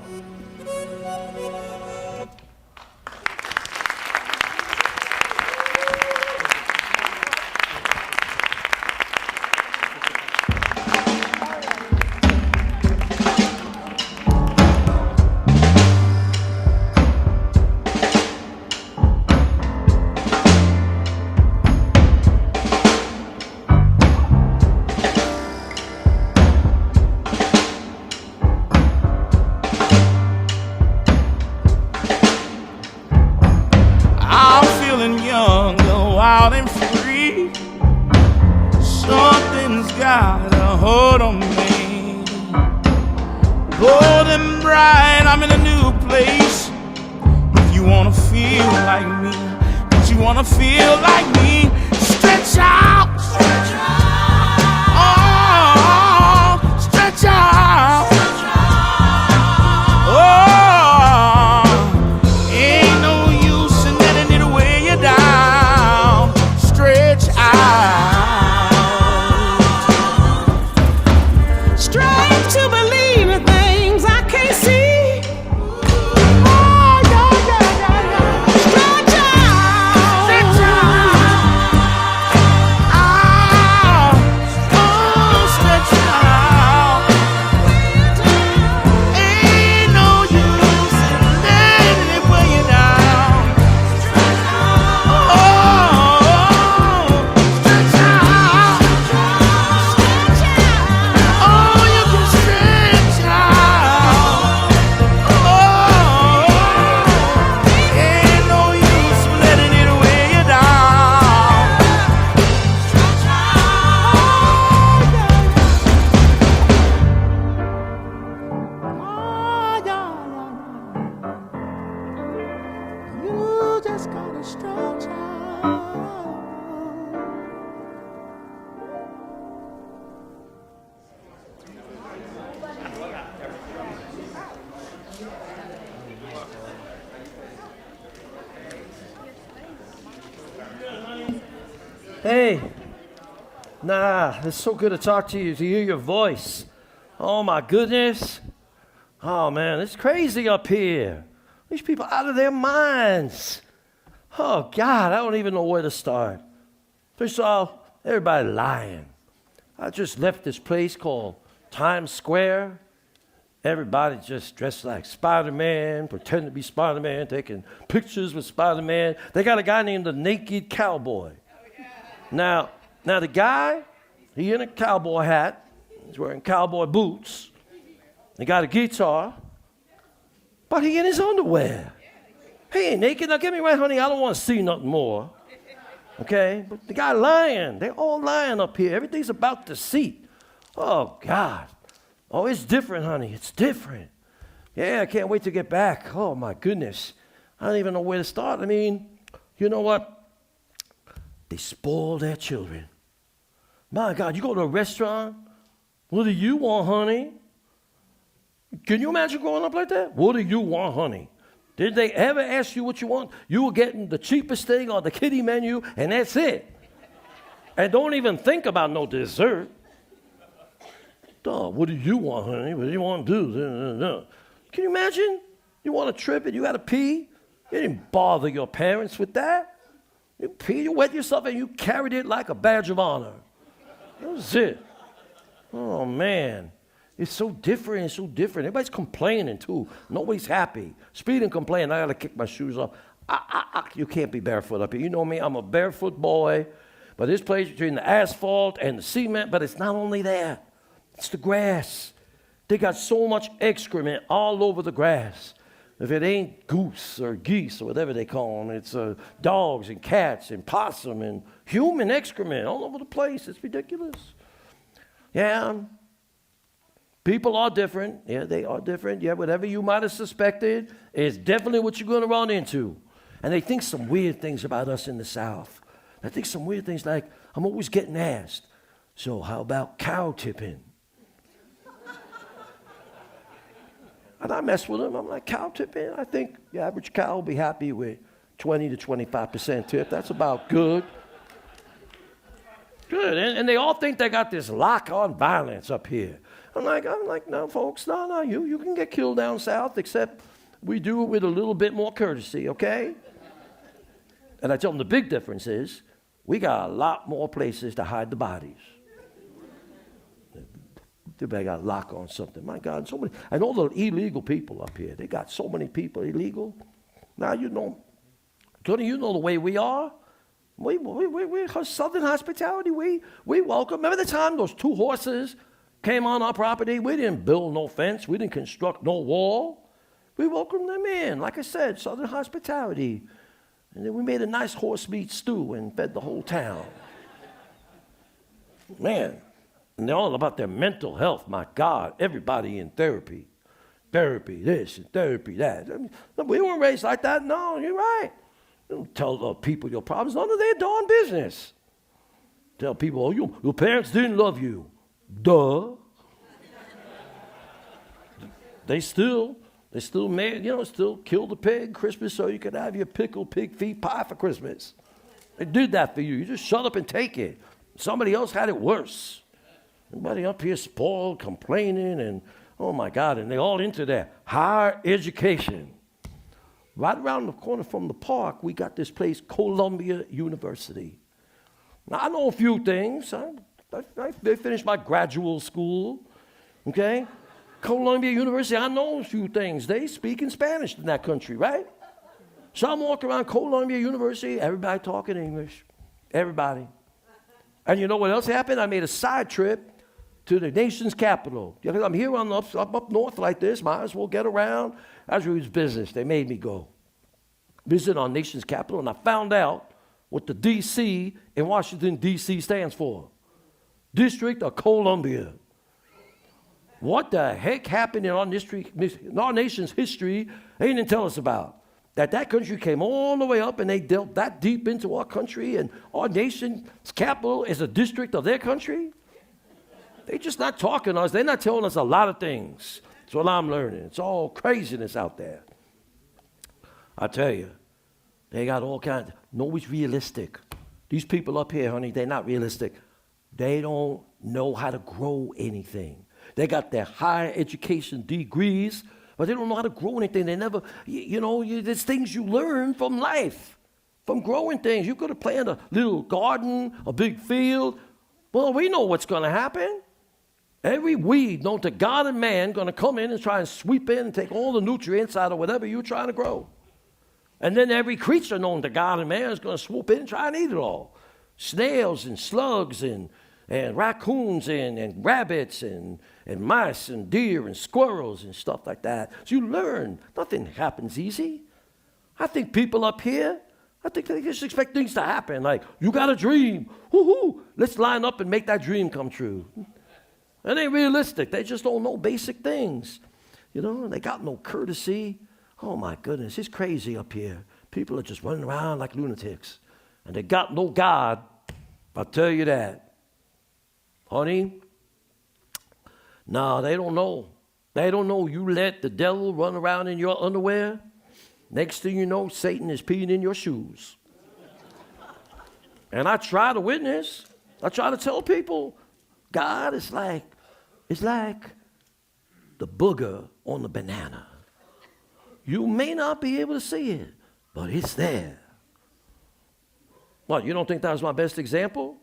Ain't no use in letting it just got a strong child. Hey, it's so good to talk to you, to hear your voice. Oh my goodness. Oh man, it's crazy up here. These people out of their minds. Oh God, I don't even know where to start. First of all, everybody lying. I just left this place called Times Square. Everybody just dressed like Spider-Man, pretending to be Spider-Man, taking pictures with Spider-Man. They got a guy named the Naked Cowboy. Now the guy, he in a cowboy hat, he's wearing cowboy boots, he got a guitar, but he in his underwear. He ain't naked. Now get me right, honey, I don't want to see nothing more. Okay? But the guy lying. They're all lying up here. Everything's about deceit. Oh, God. Oh, it's different, honey. It's different. Yeah, I can't wait to get back. Oh, my goodness. I don't even know where to start. I mean, you know what? They spoil their children. My God, you go to a restaurant, what do you want, honey? Can you imagine growing up like that? What do you want, honey? Did they ever ask you what you want? You were getting the cheapest thing on the kiddie menu, and that's it. And don't even think about no dessert. Duh, what do you want, honey? What do you want to do? Can you imagine? You want a trip and you got to pee? You didn't bother your parents with that. You pee, you wet yourself, and you carried it like a badge of honor. That was it. Oh, man. It's so different. It's so different. Everybody's complaining, too. Nobody's happy. Speed and complain. I got to kick my shoes off. You can't be barefoot up here. You know me. I'm a barefoot boy. But this place between the asphalt and the cement, but it's not only that. It's the grass. They got so much excrement all over the grass. If it ain't goose or geese or whatever they call them, it's dogs and cats and possum and human excrement all over the place. It's ridiculous. Yeah, people are different. Yeah, they are different. Yeah, whatever you might have suspected is definitely what you're going to run into. And they think some weird things about us in the South. They think some weird things like, I'm always getting asked, so how about cow tipping? And I mess with them. I'm like, cow tipping? I think the average cow will be happy with 20 to 25% tip. That's about good. Good. And they all think they got this lock on violence up here. I'm like, no, folks, no, you can get killed down south, except we do it with a little bit more courtesy, okay? And I tell them the big difference is we got a lot more places to hide the bodies. They got a lock on something. My God, so many. And all the illegal people up here. They got so many people illegal. Now, you know, Tony, you know the way we are. We're Southern hospitality. We welcome. Remember the time those two horses came on our property? We didn't build no fence. We didn't construct no wall. We welcomed them in. Like I said, Southern hospitality. And then we made a nice horse meat stew and fed the whole town. Man. And they're all about their mental health. My God, everybody in therapy. Therapy this and therapy that. I mean, we weren't raised like that. No, you're right. Don't tell people your problems. None of their darn business. Tell people, oh, your parents didn't love you. Duh. They still made, still killed a pig Christmas so you could have your pickled pig feet pie for Christmas. They did that for you. You just shut up and take it. Somebody else had it worse. Everybody up here spoiled, complaining, and oh my God, and they're all into that higher education. Right around the corner from the park, we got this place, Columbia University. Now, I know a few things. I finished my graduate school, okay? Columbia University, I know a few things. They speak in Spanish in that country, right? So I'm walking around Columbia University, everybody talking English, everybody. And you know what else happened? I made a side trip to the nation's capital. I'm here up north like this, might as well get around. As it was business, they made me go visit our nation's capital, and I found out what the D.C. in Washington, D.C. stands for. District of Columbia. What the heck happened in our nation's history they didn't tell us about? that country came all the way up and they dealt that deep into our country, and our nation's capital is a district of their country? They're just not talking to us. They're not telling us a lot of things. That's what I'm learning. It's all craziness out there. I tell you, they got all kinds. Nobody's realistic. These people up here, honey, they're not realistic. They don't know how to grow anything. They got their higher education degrees, but they don't know how to grow anything. They never, there's things you learn from life, from growing things. You could have planted a little garden, a big field. Well, we know what's going to happen. Every weed known to God and man going to come in and try and sweep in and take all the nutrients out of whatever you're trying to grow. And then every creature known to God and man is going to swoop in and try and eat it all. Snails and slugs and raccoons and rabbits and mice and deer and squirrels and stuff like that. So you learn. Nothing happens easy. I think people up here, I think they just expect things to happen. Like, you got a dream. Woo-hoo. Let's line up and make that dream come true. It ain't realistic. They just don't know basic things. They got no courtesy. Oh, my goodness. It's crazy up here. People are just running around like lunatics. And they got no God. I'll tell you that. Honey, no, they don't know. They don't know you let the devil run around in your underwear. Next thing you know, Satan is peeing in your shoes. And I try to witness. I try to tell people, God is like the booger on the banana. You may not be able to see it, but it's there. What, you don't think that was my best example?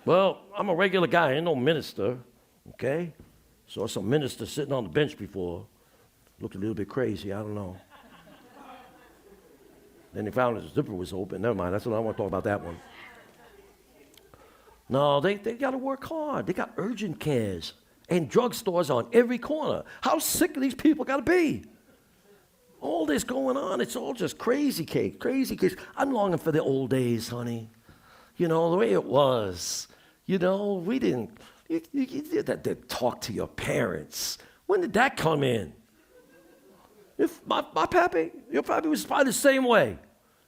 Well, I'm a regular guy, I ain't no minister, okay? Saw some minister sitting on the bench before. Looked a little bit crazy, I don't know. Then they found his zipper was open. Never mind, that's what I want to talk about that one. No, they got to work hard. They got urgent cares and drugstores on every corner. How sick do these people got to be? All this going on, it's all just crazy cake. I'm longing for the old days, honey. The way it was. We didn't, you did that to talk to your parents. When did that come in? If my pappy, your pappy was probably the same way.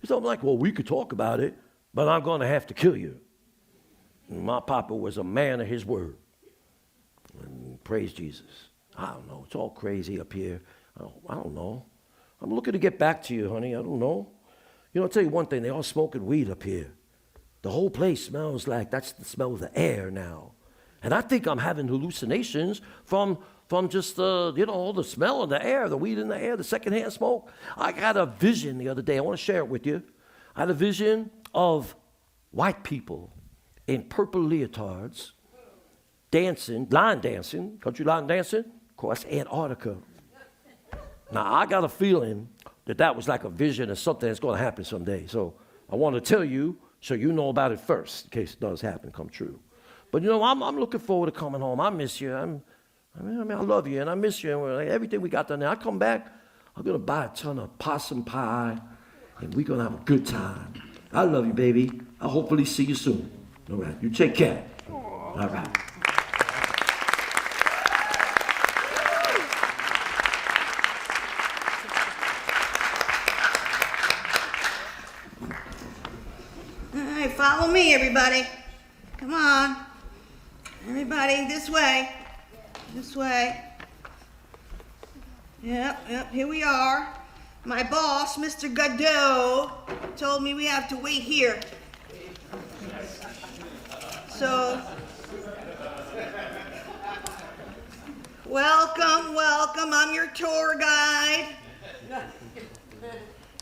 He's like, well, we could talk about it, but I'm going to have to kill you. And my papa was a man of his word. And praise Jesus. I don't know. It's all crazy up here. I don't know. I'm looking to get back to you, honey. I don't know. I'll tell you one thing. They all smoking weed up here. The whole place smells like that's the smell of the air now. And I think I'm having hallucinations from just, all the smell of the air, the weed in the air, the secondhand smoke. I got a vision the other day. I want to share it with you. I had a vision of white people in purple leotards line dancing, country line dancing, across Antarctica. Now, I got a feeling that was like a vision of something that's going to happen someday. So I want to tell you so you know about it first in case it does happen, come true. But, I'm looking forward to coming home. I miss you. I love you, and I miss you. And everything we got done there. I come back, I'm going to buy a ton of possum pie, and we're going to have a good time. I love you, baby. I'll hopefully see you soon. All right, you take care. All right. Follow me, everybody. Come on. Everybody, this way. This way. Yep, here we are. My boss, Mr. Godot, told me we have to wait here. So, welcome. I'm your tour guide.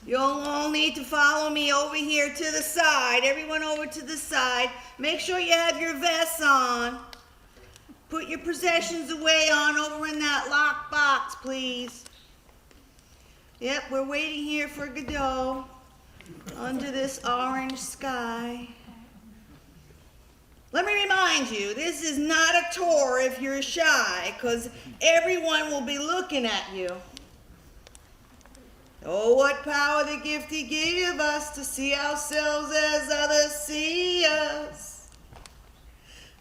You'll all need to follow me over here to the side. Everyone over to the side. Make sure you have your vests on. Put your possessions away over in that locked box, please. Yep, we're waiting here for Godot under this orange sky. Let me remind you, this is not a tour if you're shy, because everyone will be looking at you. Oh, what power the gift he gave us to see ourselves as others see us.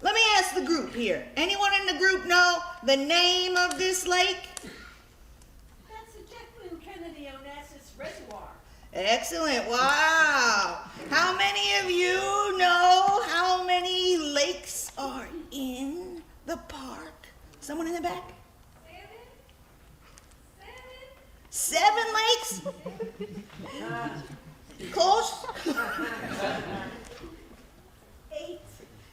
Let me ask the group here. Anyone in the group know the name of this lake? That's the Jacqueline Kennedy Onassis Reservoir. Excellent. Wow. How many of you know how many lakes are in the park? Someone in the back? 7 lakes? Close? 8.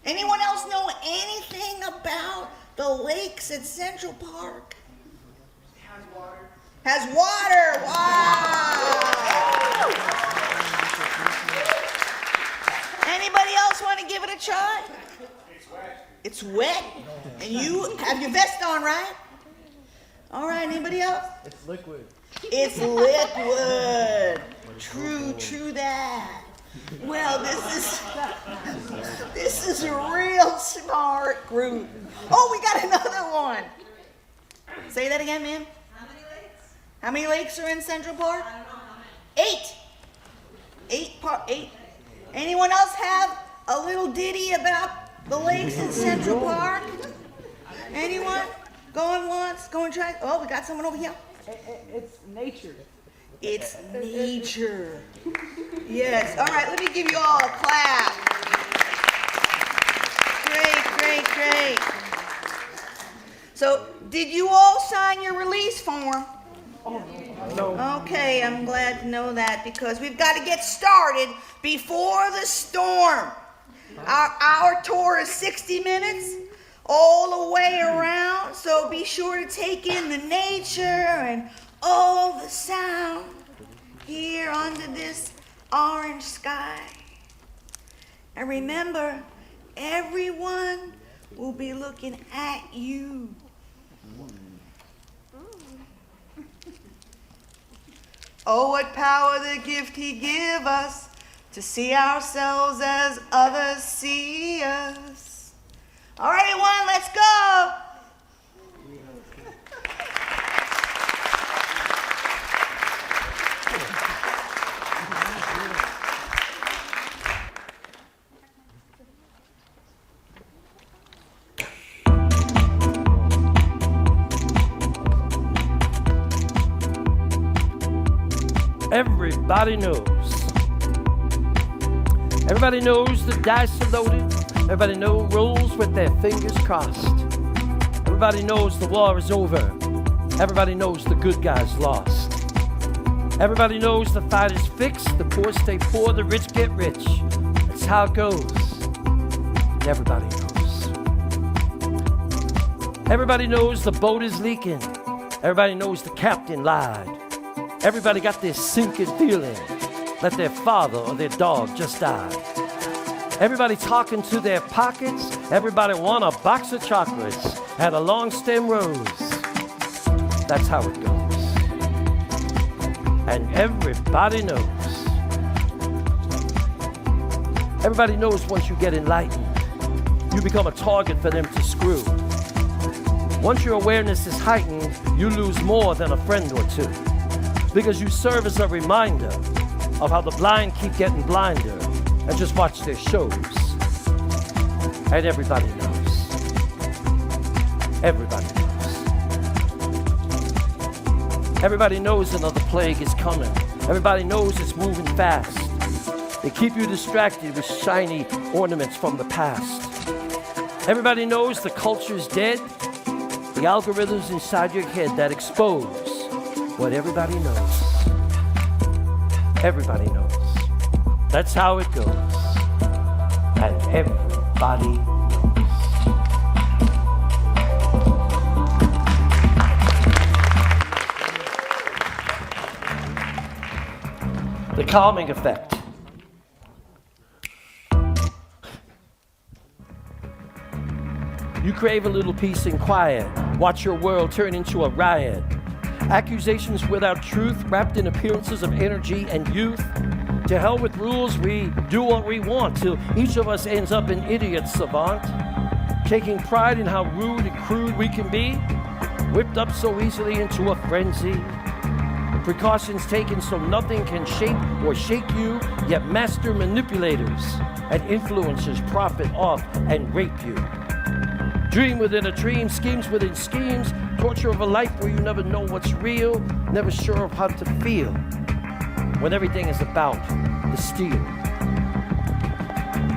Anyone else know anything about the lakes at Central Park? Has water. Wow. Anybody else want to give it a try? It's wet. And you have your vest on, right? All right, anybody else? It's liquid. It's liquid. True that. Well, this is a real smart group. Oh, we got another one. Say that again, ma'am. How many lakes are in Central Park? 8. 8. Anyone else have a little ditty about the lakes in Central Park? Anyone? Going once, going twice. Oh, we got someone over here. It's nature. It's nature. Yes. All right, let me give you all a clap. Great. So, did you all sign your release form? No. Okay, I'm glad to know that because we've got to get started before the storm. Our tour is 60 minutes all the way around, so be sure to take in the nature and all the sound here under this orange sky. And remember, everyone will be looking at you. Oh, what power the gift he give us to see ourselves as others see us. All right, everyone, let's go. Everybody knows. Everybody knows the dice are loaded. Everybody knows rolls with their fingers crossed. Everybody knows the war is over. Everybody knows the good guys lost. Everybody knows the fight is fixed. The poor stay poor, the rich get rich. That's how it goes. And everybody knows. Everybody knows the boat is leaking. Everybody knows the captain lied. Everybody got this sinking feeling that their father or their dog just died. Everybody talking to their pockets. Everybody want a box of chocolates and a long stem rose. That's how it goes. And everybody knows. Everybody knows once you get enlightened, you become a target for them to screw. Once your awareness is heightened, you lose more than a friend or two. Because you serve as a reminder of how the blind keep getting blinder and just watch their shows. And everybody knows. Everybody knows. Everybody knows another plague is coming. Everybody knows it's moving fast. They keep you distracted with shiny ornaments from the past. Everybody knows the culture's dead. The algorithms inside your head that expose what everybody knows. Everybody knows. That's how it goes. And everybody knows. The calming effect. You crave a little peace and quiet. Watch your world turn into a riot. Accusations without truth, wrapped in appearances of energy and youth. To hell with rules, we do what we want till each of us ends up an idiot savant. Taking pride in how rude and crude we can be, whipped up so easily into a frenzy. Precautions taken so nothing can shape or shake you, yet master manipulators and influencers profit off and rape you. Dream within a dream, schemes within schemes, torture of a life where you never know what's real, never sure of how to feel. when everything is about the steal.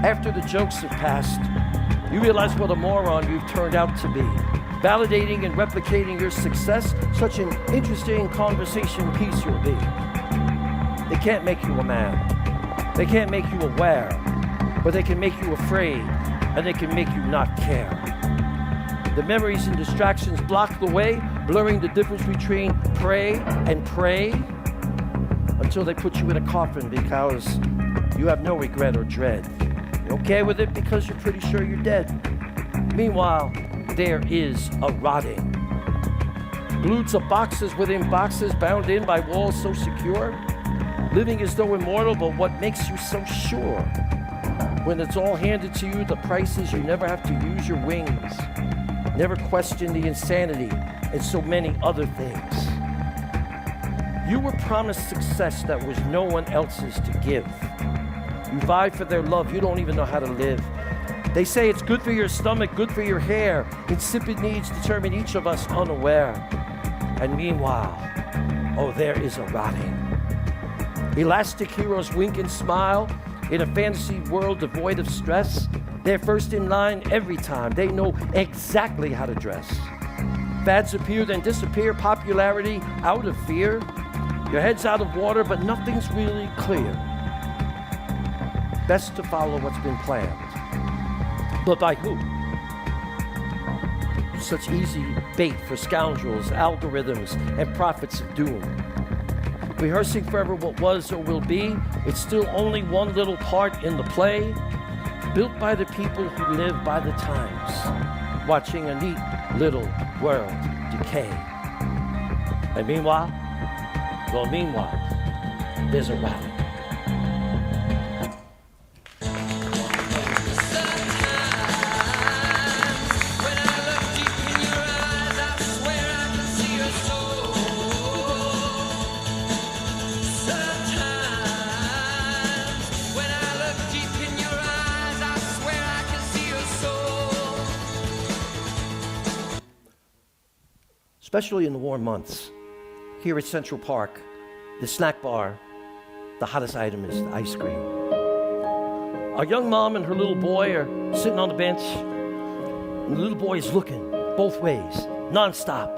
After the jokes have passed, you realize what a moron you've turned out to be. Validating and replicating your success, such an interesting conversation piece you'll be. They can't make you a man. They can't make you aware, but they can make you afraid, and they can make you not care. The memories and distractions block the way, blurring the difference between pray and pray, until they put you in a coffin because you have no regret or dread. You're okay with it because you're pretty sure you're dead. Meanwhile, there is a rotting. Glued to boxes within boxes, bound in by walls so secure. Living as though immortal, but what makes you so sure? When it's all handed to you, the price is you never have to use your wings. Never question the insanity and so many other things. You were promised success that was no one else's to give. You vied for their love, you don't even know how to live. They say it's good for your stomach, good for your hair. Insipid needs determine each of us unaware. And meanwhile, oh, there is a rotting. Elastic heroes wink and smile in a fantasy world devoid of stress. They're first in line every time. They know exactly how to dress. Fads appear, then disappear. Popularity out of fear. Your head's out of water, but nothing's really clear. Best to follow what's been planned. But by who? Such easy bait for scoundrels, algorithms, and prophets of doom. Rehearsing forever what was or will be, it's still only one little part in the play, built by the people who live by the times, watching a neat little world decay. And meanwhile, there's a rally. Especially in the warm months. Here at Central Park, the snack bar, the hottest item is the ice cream. Our young mom and her little boy are sitting on the bench, and the little boy is looking both ways, nonstop.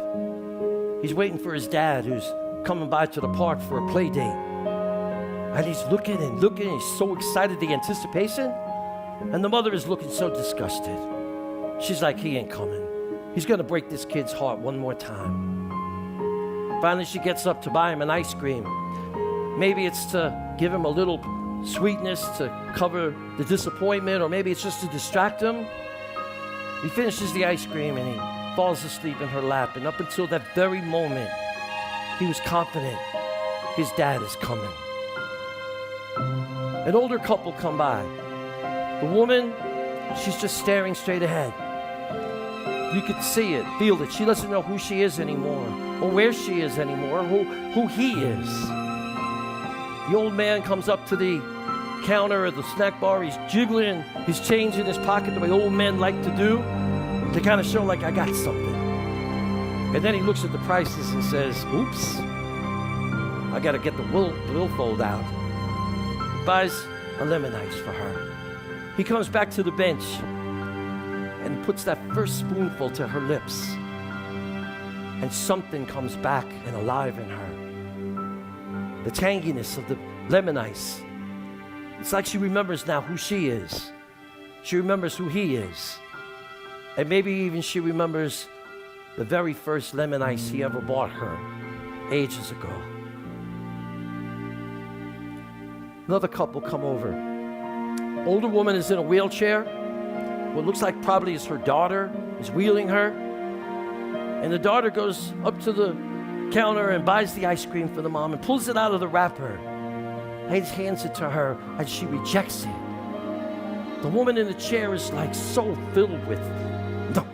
He's waiting for his dad, who's coming by to the park for a play date. And he's looking and looking, and he's so excited, the anticipation. And the mother is looking so disgusted. She's like, he ain't coming. He's gonna break this kid's heart one more time. Finally, she gets up to buy him an ice cream. Maybe it's to give him a little sweetness to cover the disappointment, or maybe it's just to distract him. He finishes the ice cream and he falls asleep in her lap. And up until that very moment, he was confident his dad is coming. An older couple come by. The woman, she's just staring straight ahead. You could see it, feel it. She doesn't know who she is anymore, or where she is anymore, or who he is. The old man comes up to the counter at the snack bar. He's jiggling his change in his pocket the way old men like to do, to kind of show like, I got something. And then he looks at the prices and says, oops, I got to get the billfold out. Buys a lemon ice for her. He comes back to the bench and puts that first spoonful to her lips. And something comes back and alive in her. The tanginess of the lemon ice. It's like she remembers now who she is. She remembers who he is. And maybe even she remembers the very first lemon ice he ever bought her ages ago. Another couple come over. Older woman is in a wheelchair. What looks like probably is her daughter is wheeling her. And the daughter goes up to the counter and buys the ice cream for the mom and pulls it out of the wrapper and hands it to her, and she rejects it. The woman in the chair is like so filled with no.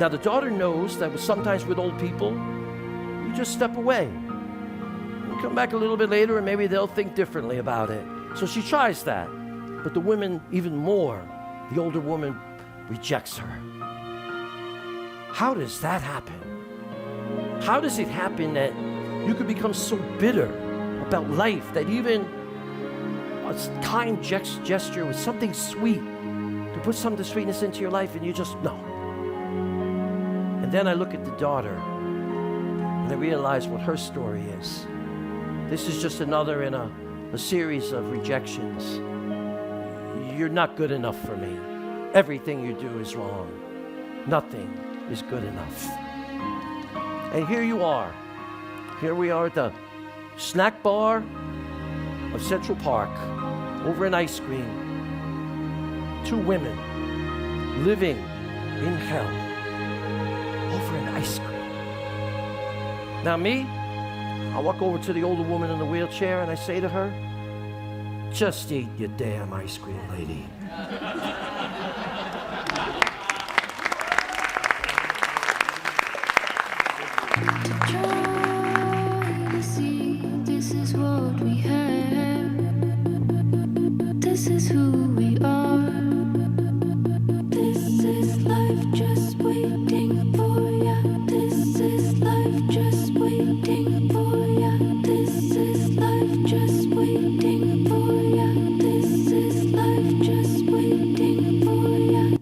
Now the daughter knows that sometimes with old people, you just step away. You come back a little bit later and maybe they'll think differently about it. So she tries that. But the woman, even more, the older woman rejects her. How does that happen? How does it happen that you could become so bitter about life, that even a kind gesture with something sweet, to put some of the sweetness into your life, and you just, no. And then I look at the daughter, and I realize what her story is. This is just another in a series of rejections. You're not good enough for me. Everything you do is wrong. Nothing is good enough. And here you are. Here we are at the snack bar of Central Park, over an ice cream. Two women living in hell over an ice cream. Now me, I walk over to the older woman in the wheelchair and I say to her, just eat your damn ice cream, lady. Try to see this is what we have. This is who we are. This is life just waiting for ya. This is life just waiting for ya. This is life just waiting for ya. This is life just waiting for ya.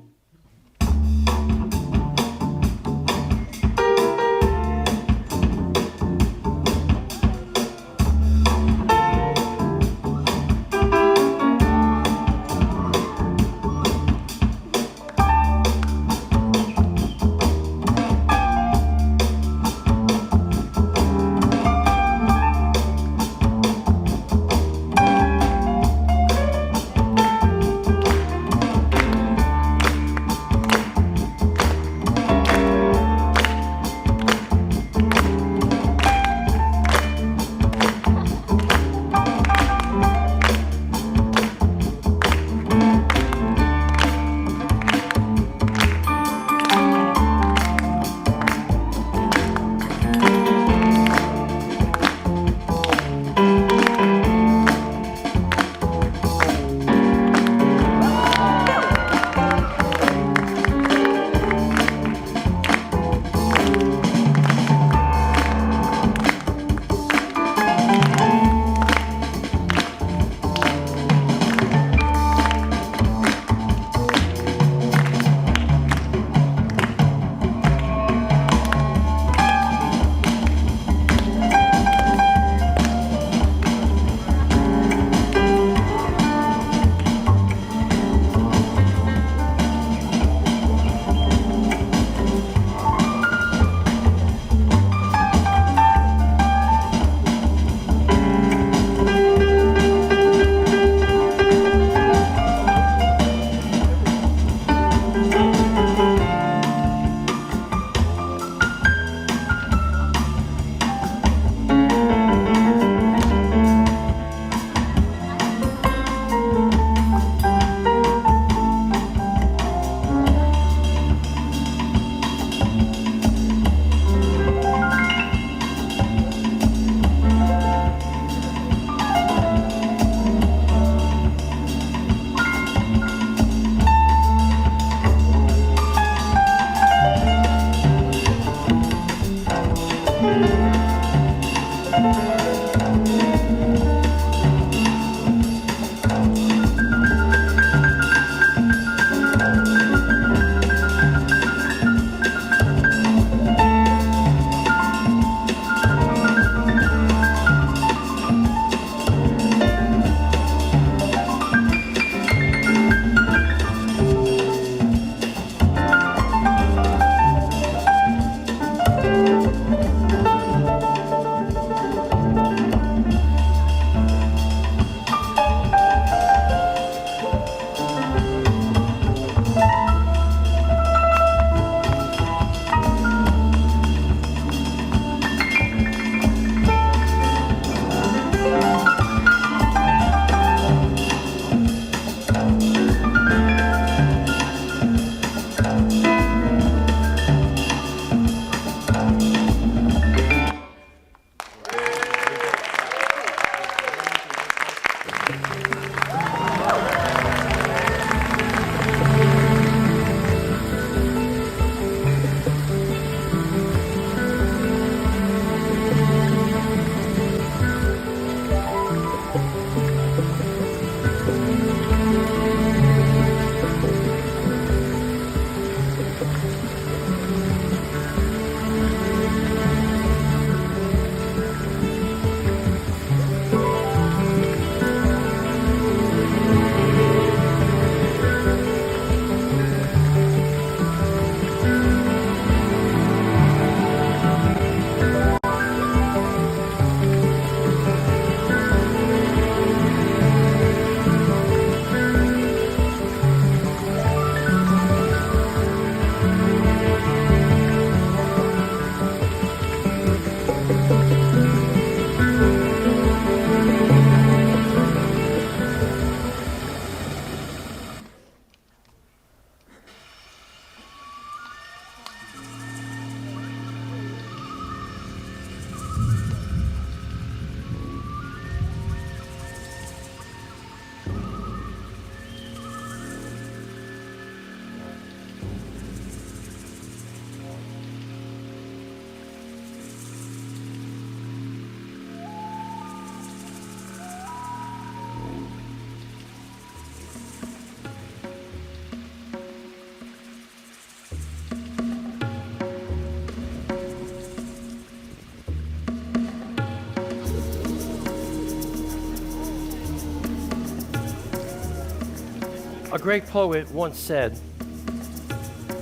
A great poet once said,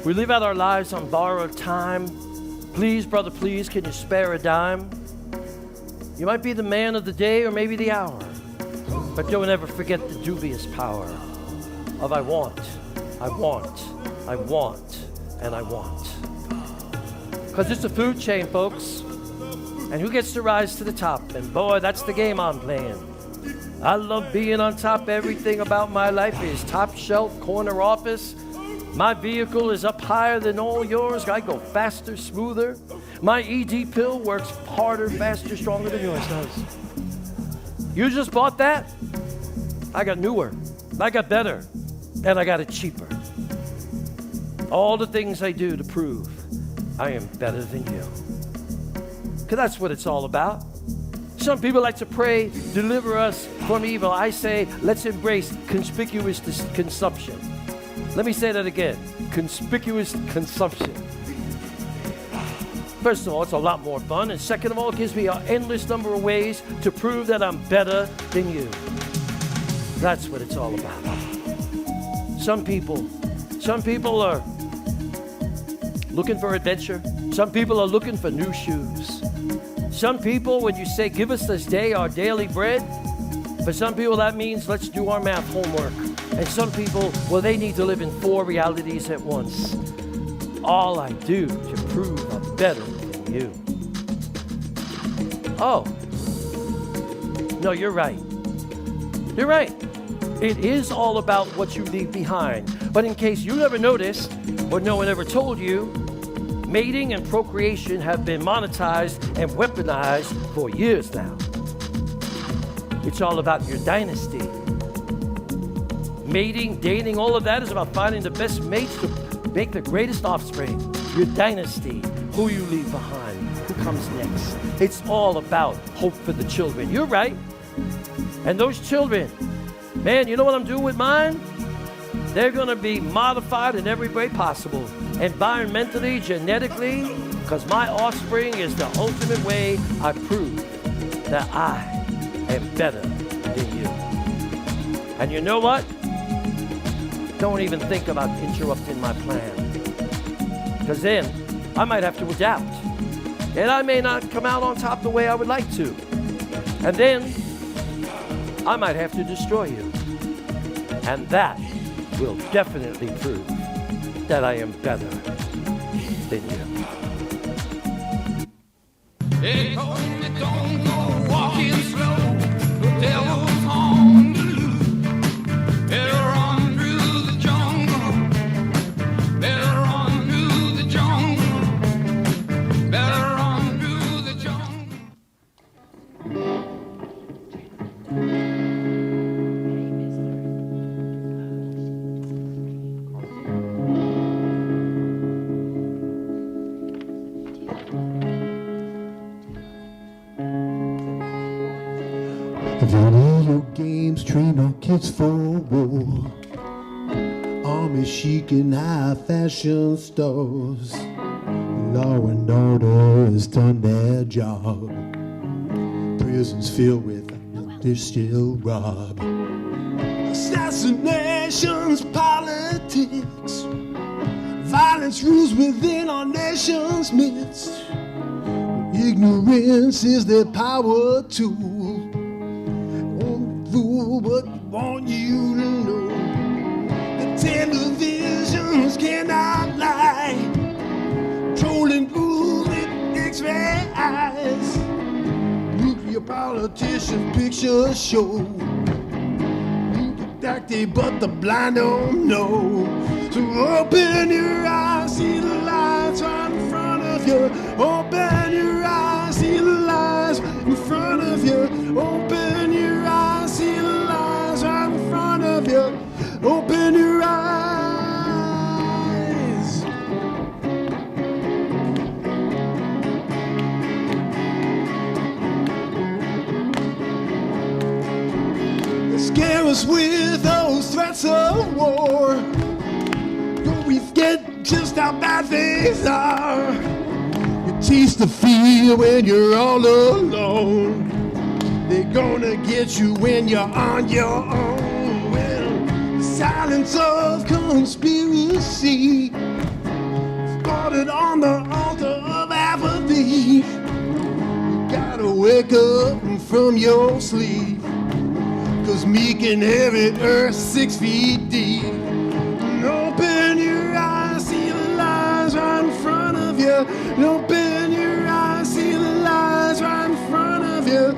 "We live out our lives on borrowed time. Please, brother, please, can you spare a dime? You might be the man of the day or maybe the hour, but don't ever forget the dubious power of I want, I want, I want, and I want." Because it's a food chain, folks, and who gets to rise to the top? And boy, that's the game I'm playing. I love being on top. Everything about my life is top shelf, corner office. My vehicle is up higher than all yours. I go faster, smoother. My ED pill works harder, faster, stronger than yours does. You just bought that? I got newer. I got better. And I got it cheaper. All the things I do to prove I am better than you. Because that's what it's all about. Some people like to pray, deliver us from evil. I say, let's embrace conspicuous consumption. Let me say that again. Conspicuous consumption. First of all, it's a lot more fun. And second of all, it gives me an endless number of ways to prove that I'm better than you. That's what it's all about. Some people are looking for adventure. Some people are looking for new shoes. Some people, when you say, give us this day our daily bread, for some people that means let's do our math homework. And some people, well, they need to live in 4 realities at once. All I do to prove I'm better than you. Oh, no, you're right. You're right. It is all about what you leave behind. But in case you never noticed, or no one ever told you, mating and procreation have been monetized and weaponized for years now. It's all about your dynasty. Mating, dating, all of that is about finding the best mates to make the greatest offspring. Your dynasty, who you leave behind, who comes next. It's all about hope for the children. You're right. And those children, man, you know what I'm doing with mine? They're going to be modified in every way possible. Environmentally, genetically, because my offspring is the ultimate way I prove that I am better than you. And you know what? Don't even think about interrupting my plan. Because then I might have to adapt. And I may not come out on top the way I would like to. And then I might have to destroy you. And that will definitely prove that I am better than you. They told me don't go walking slow. The devil's on the loose. Better run through the jungle. Better run through the jungle. Better run through the jungle. games, train our kids for war. Army chic in high fashion stores. Law and order has done their job. Prisons filled with they still rob. Assassinations, politics, violence rules within our nation's midst. Ignorance is their power tool. Won't fool but want you to know. The televisions cannot lie. Trolling fools with X-ray eyes. Nuclear politician picture show. Didactic, but the blind don't know. So open your eyes, see the lights right in front of you. Open your eyes, see the lights in front of you. Open your eyes, see the lights right in front of you. Open your eyes. They scare us with those threats of war. Don't we forget just how bad things are? You taste the fear when you're all alone. They're gonna get you when you're on your own. Well, the silence of conspiracy started on the altar of apathy. You gotta wake up from your sleep. 'Cause meek and heavy earth 6 feet deep. And open your eyes, see the lies right in front of you. And open your eyes, see the lies right in front of you.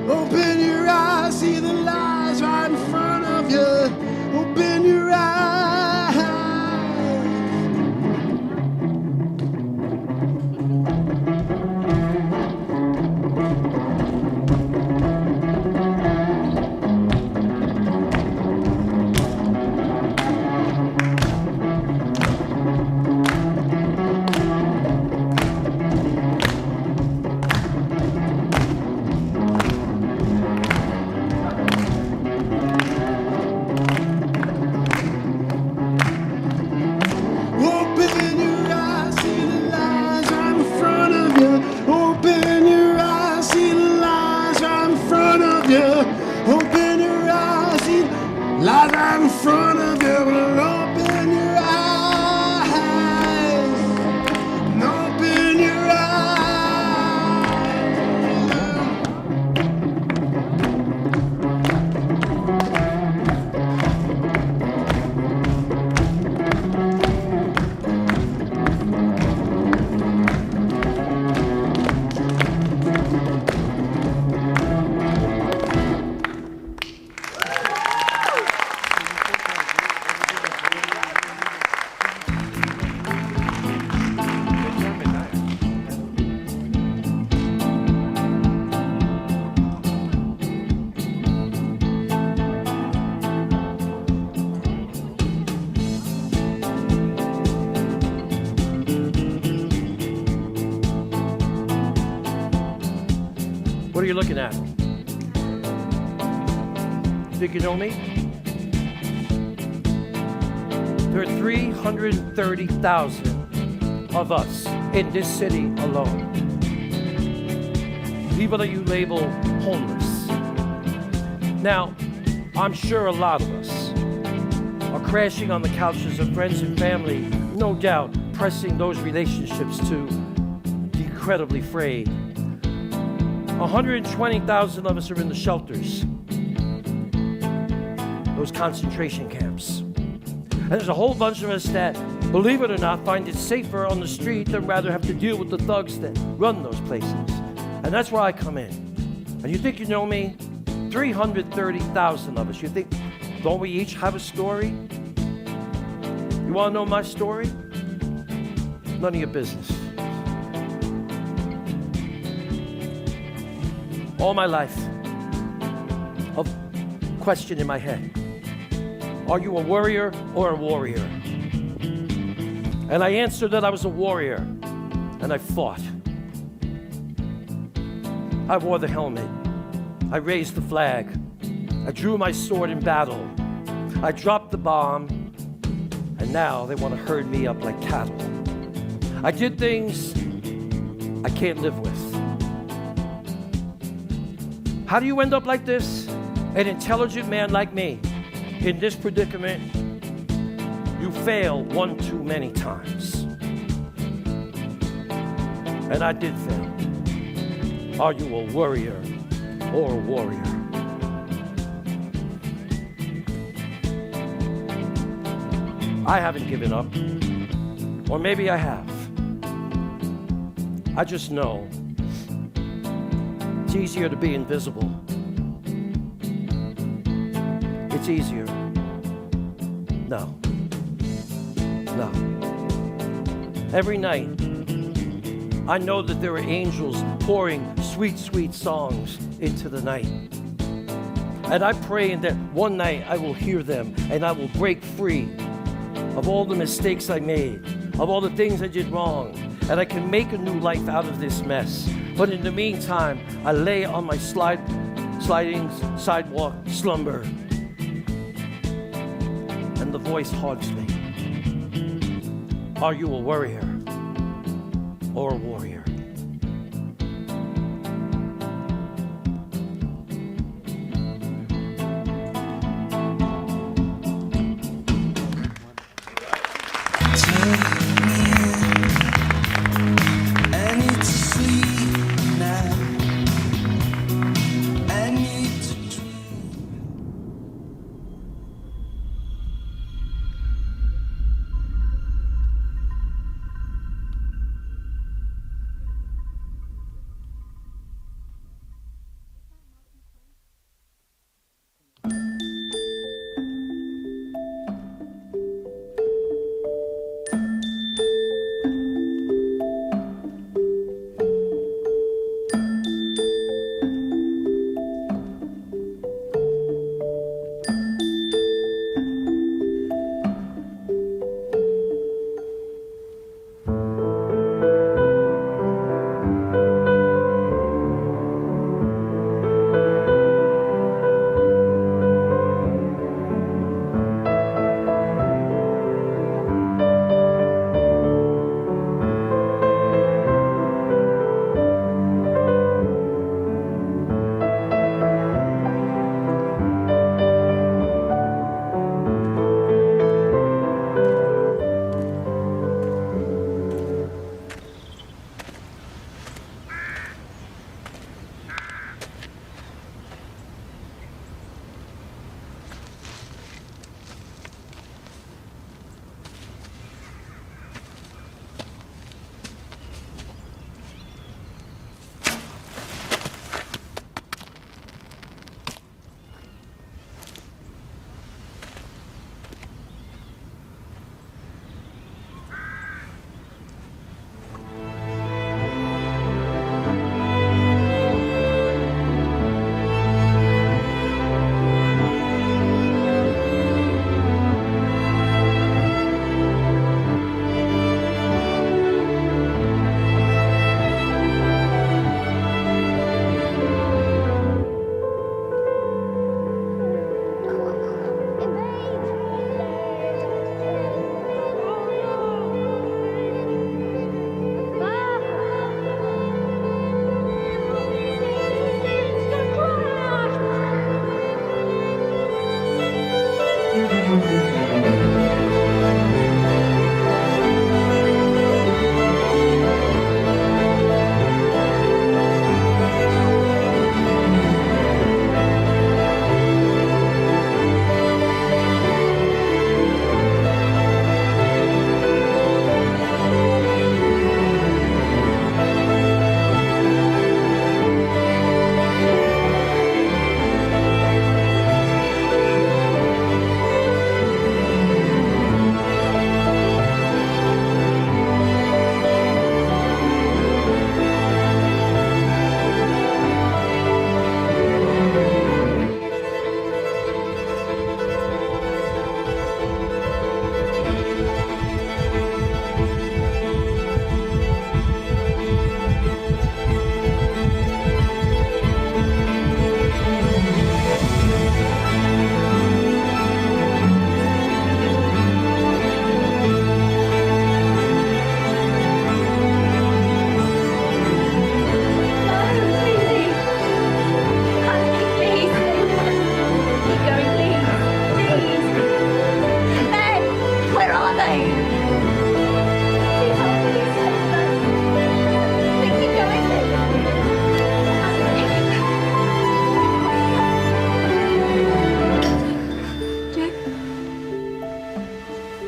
Open your eyes, see the lies right in front of you. Open your eyes. What are you looking at? Think you know me? There are 330,000 of us in this city alone. People that you label homeless. Now, I'm sure a lot of us are crashing on the couches of friends and family, no doubt pressing those relationships to the incredibly frayed. 120,000 of us are in the shelters, those concentration camps. And there's a whole bunch of us that, believe it or not, find it safer on the street than rather have to deal with the thugs that run those places. And that's where I come in. And you think you know me? 330,000 of us. You think, don't we each have a story? You want to know my story? None of your business. All my life of question in my head. Are you a warrior or a warrior? And I answered that I was a warrior, and I fought. I wore the helmet. I raised the flag. I drew my sword in battle. I dropped the bomb, and now they want to herd me up like cattle. I did things I can't live with. How do you end up like this? An intelligent man like me, in this predicament, you fail one too many times. And I did fail. Are you a worrier or a warrior? I haven't given up. Or maybe I have. I just know it's easier to be invisible. It's easier. No. No. Every night, I know that there are angels pouring sweet, sweet songs into the night. And I pray that one night I will hear them and I will break free of all the mistakes I made, of all the things I did wrong, and I can make a new life out of this mess. But in the meantime, I lay on my sliding sidewalk slumber, and the voice haunts me. Are you a worrier or a warrior?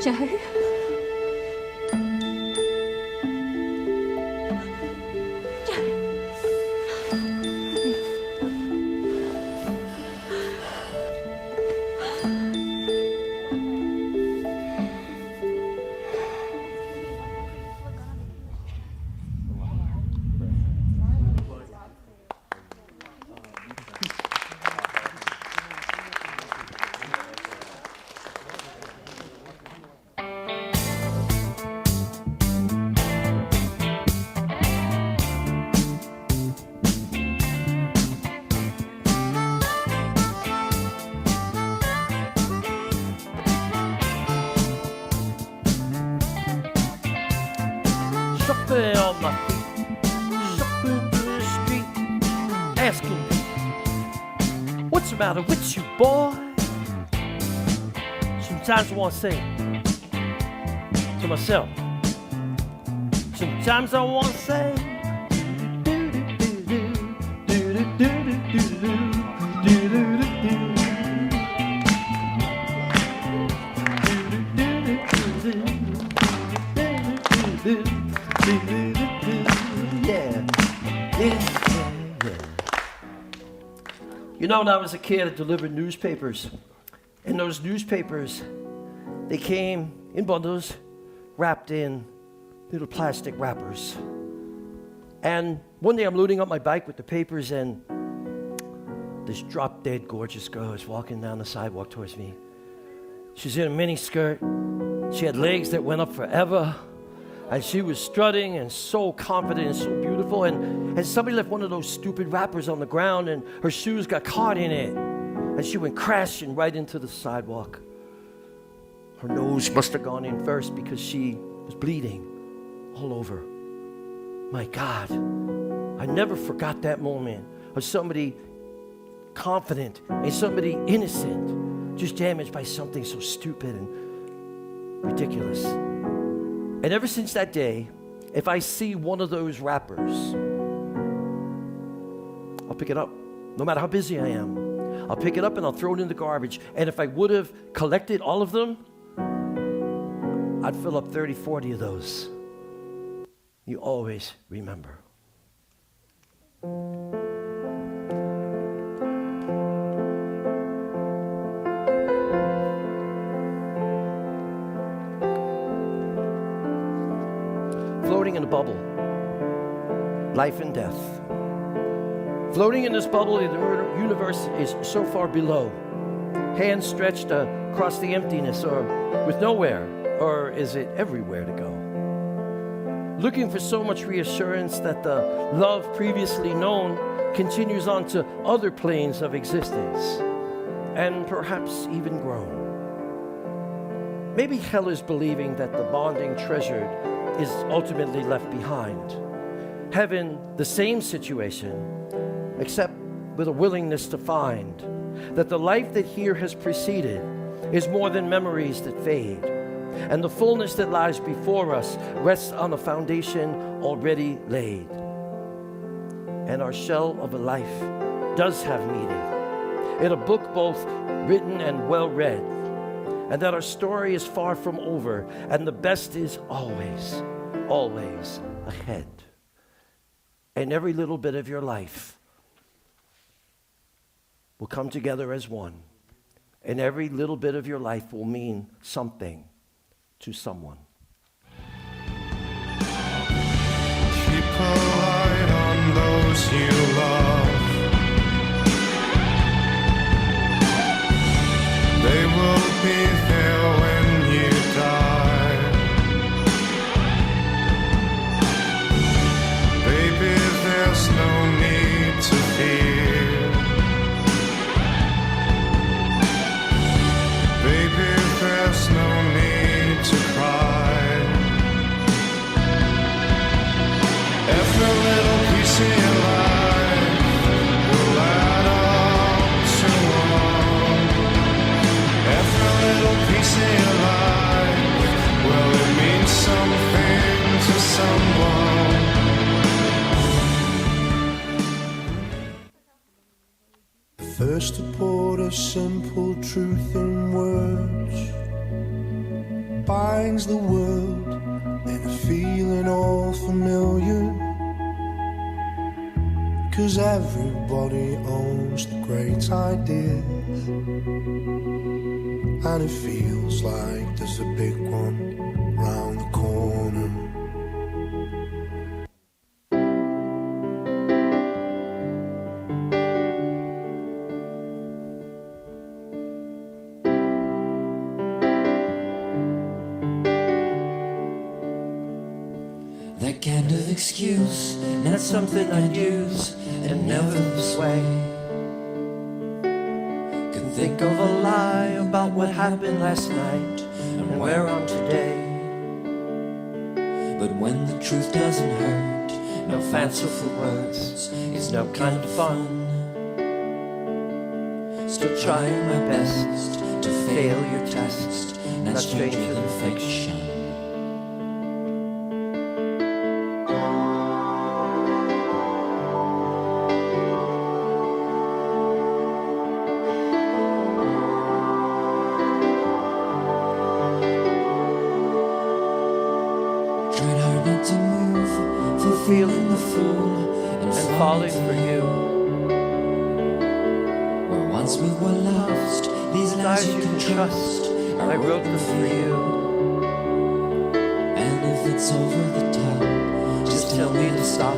Joe. Shuffling on my feet, shuffling through the street, asking, what's the matter with you, boy? Sometimes I want to say to myself, sometimes I want to say, You know, when I was a kid, I delivered newspapers. And those newspapers, they came in bundles, wrapped in little plastic wrappers. And one day I'm loading up my bike with the papers, and this drop-dead gorgeous girl is walking down the sidewalk towards me. She's in a mini skirt. She had legs that went up forever. And she was strutting and so confident and so beautiful. And somebody left one of those stupid wrappers on the ground, and her shoes got caught in it. And she went crashing right into the sidewalk. Her nose must have gone in first because she was bleeding all over. My God, I never forgot that moment of somebody confident and somebody innocent just damaged by something so stupid and ridiculous. And ever since that day, if I see one of those wrappers, I'll pick it up. No matter how busy I am, I'll pick it up and I'll throw it in the garbage. And if I would have collected all of them, I'd fill up 30, 40 of those. You always remember. Floating in a bubble, life and death. Floating in this bubble, the universe is so far below. Hands stretched across the emptiness, or with nowhere, or is it everywhere to go? Looking for so much reassurance that the love previously known continues on to other planes of existence, and perhaps even grown. Maybe hell is believing that the bonding treasured is ultimately left behind. Heaven, the same situation, except with a willingness to find that the life that here has preceded is more than memories that fade, and the fullness that lies before us rests on a foundation already laid. And our shell of a life does have meaning, in a book both written and well read, and that our story is far from over, and the best is always, always ahead. And every little bit of your life will come together as one, and every little bit of your life will mean something to someone. Keep a light on those you love. They will be there when you die. Baby, there's no need to fear. Baby, there's no need to cry. Every little piece of your life will add up to one. Every little piece of your life, well, it means something to someone. First to put a simple truth in words, binds the world in a feeling all familiar. 'Cause everybody owns the great idea, and it feels like there's a big one round the corner. That kind of excuse, not something I'd use, and never this way. Can think of a lie about what happened last night and where I'm today. But when the truth doesn't hurt, no fanciful words is no kind of fun. Still trying my best to fail your test, not stranger than fiction. Feeling the fool and falling for you. Where once we were lost, these lies you can trust, I wrote them for you. And if it's over the top, just tell me to stop,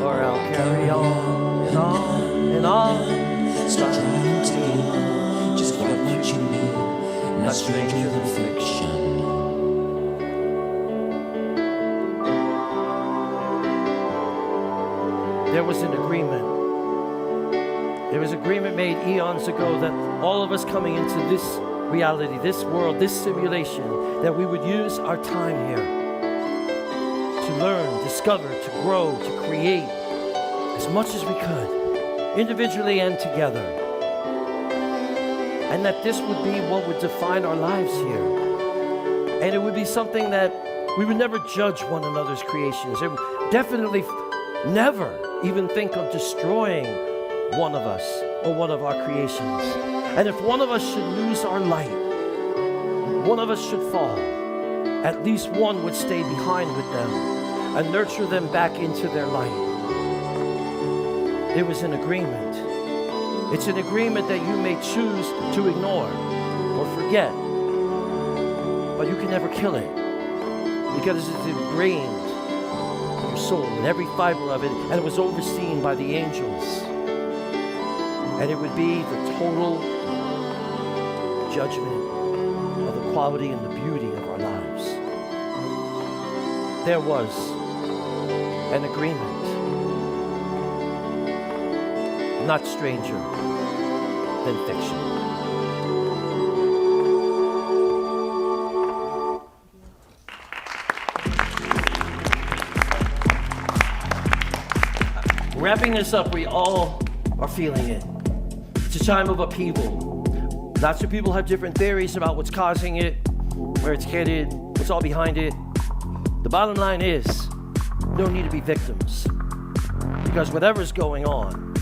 or I'll carry on and on and on. Start trying to give just what you need, not stranger than fiction. There was an agreement. There was agreement made eons ago that all of us coming into this reality, this world, this simulation, that we would use our time here to learn, discover, to grow, to create as much as we could, individually and together. And that this would be what would define our lives here. And it would be something that we would never judge one another's creations. It would definitely never even think of destroying one of us or one of our creations. And if one of us should lose our light, one of us should fall, at least one would stay behind with them and nurture them back into their light. It was an agreement. It's an agreement that you may choose to ignore or forget, but you can never kill it because it's ingrained soul and every fiber of it, and it was overseen by the angels. And it would be the total judgment of the quality and the beauty of our lives. There was an agreement, not stranger than fiction. Wrapping this up, we all are feeling it. It's a time of upheaval. Lots of people have different theories about what's causing it, where it's headed, what's all behind it. The bottom line is, no need to be victims. Because whatever's going on,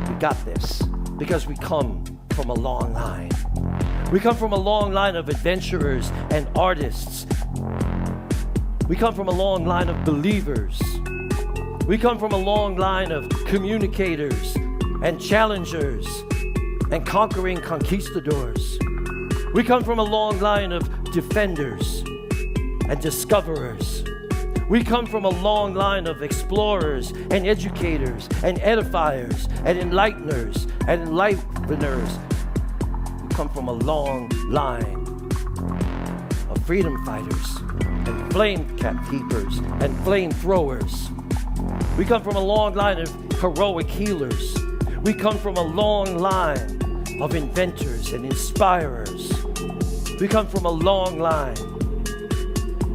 we got this. Because we come from a long line. We come from a long line of adventurers and artists. We come from a long line of believers. We come from a long line of communicators and challengers and conquering conquistadors. We come from a long line of defenders and discoverers. We come from a long line of explorers and educators and edifiers and enlighteners and enliveners. We come from a long line of freedom fighters and flame keepers and flamethrowers. We come from a long line of heroic healers. We come from a long line of inventors and inspirers. We come from a long line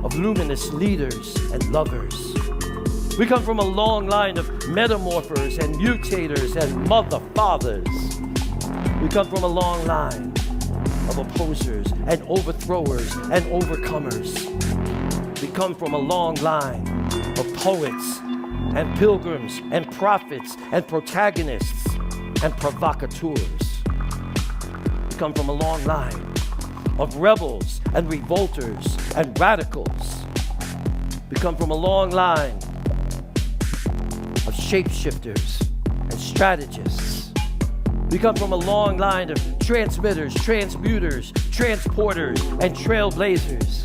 of luminous leaders and lovers. We come from a long line of metamorphers and mutators and mother fathers. We come from a long line of opposers and overthrowers and overcomers. We come from a long line of poets and pilgrims and prophets and protagonists and provocateurs. We come from a long line of rebels and revolters and radicals. We come from a long line of shapeshifters and strategists. We come from a long line of transmitters, transmuters, transporters, and trailblazers.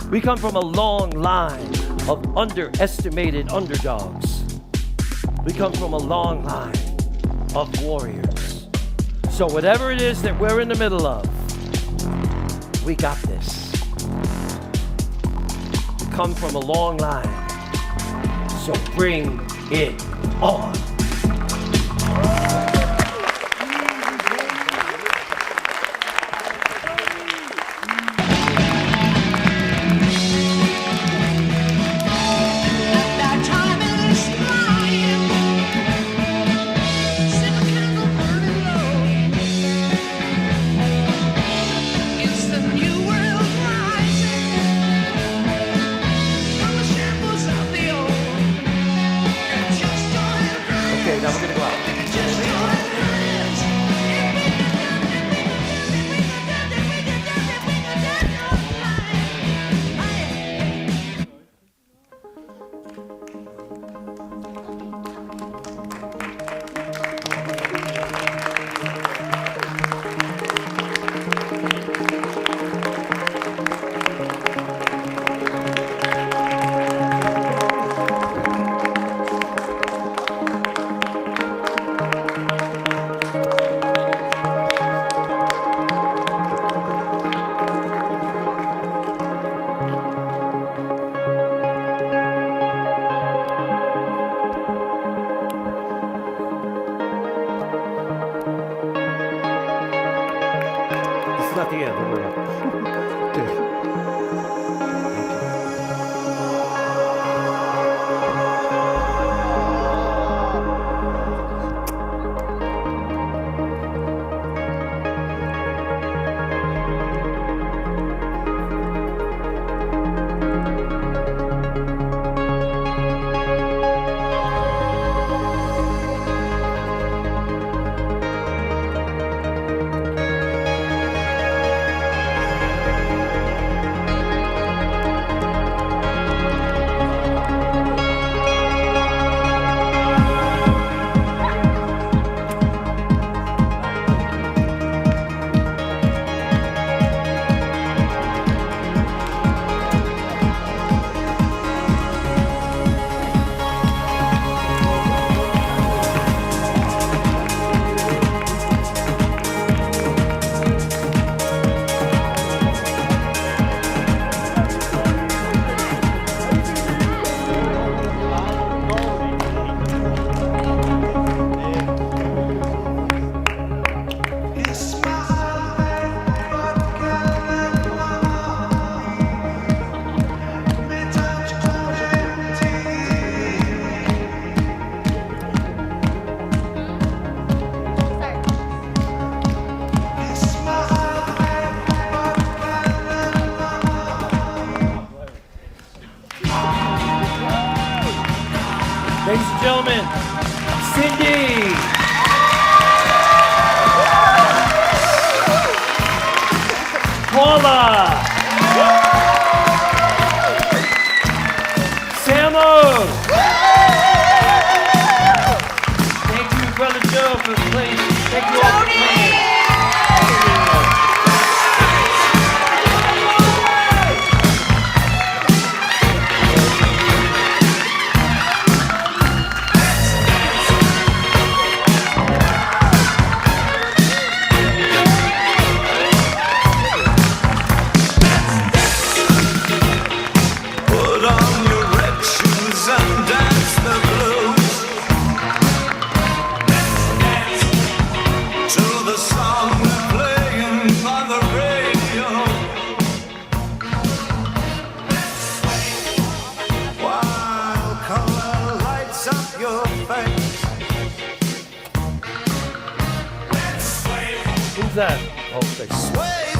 We come from a long line of underestimated underdogs. We come from a long line of warriors. So whatever it is that we're in the middle of, we got this. We come from a long line. So bring it on. Okay, now we're gonna go out. It's not the end, don't worry. Ladies and gentlemen, Cindy. Paula. Samo. Thank you, Brother Joe, for playing. Thank you all for playing. Put on your red shoes and dance the blues. To the song they're playing on the radio. While color lights up your face. Who's that? Oh, thanks. Sway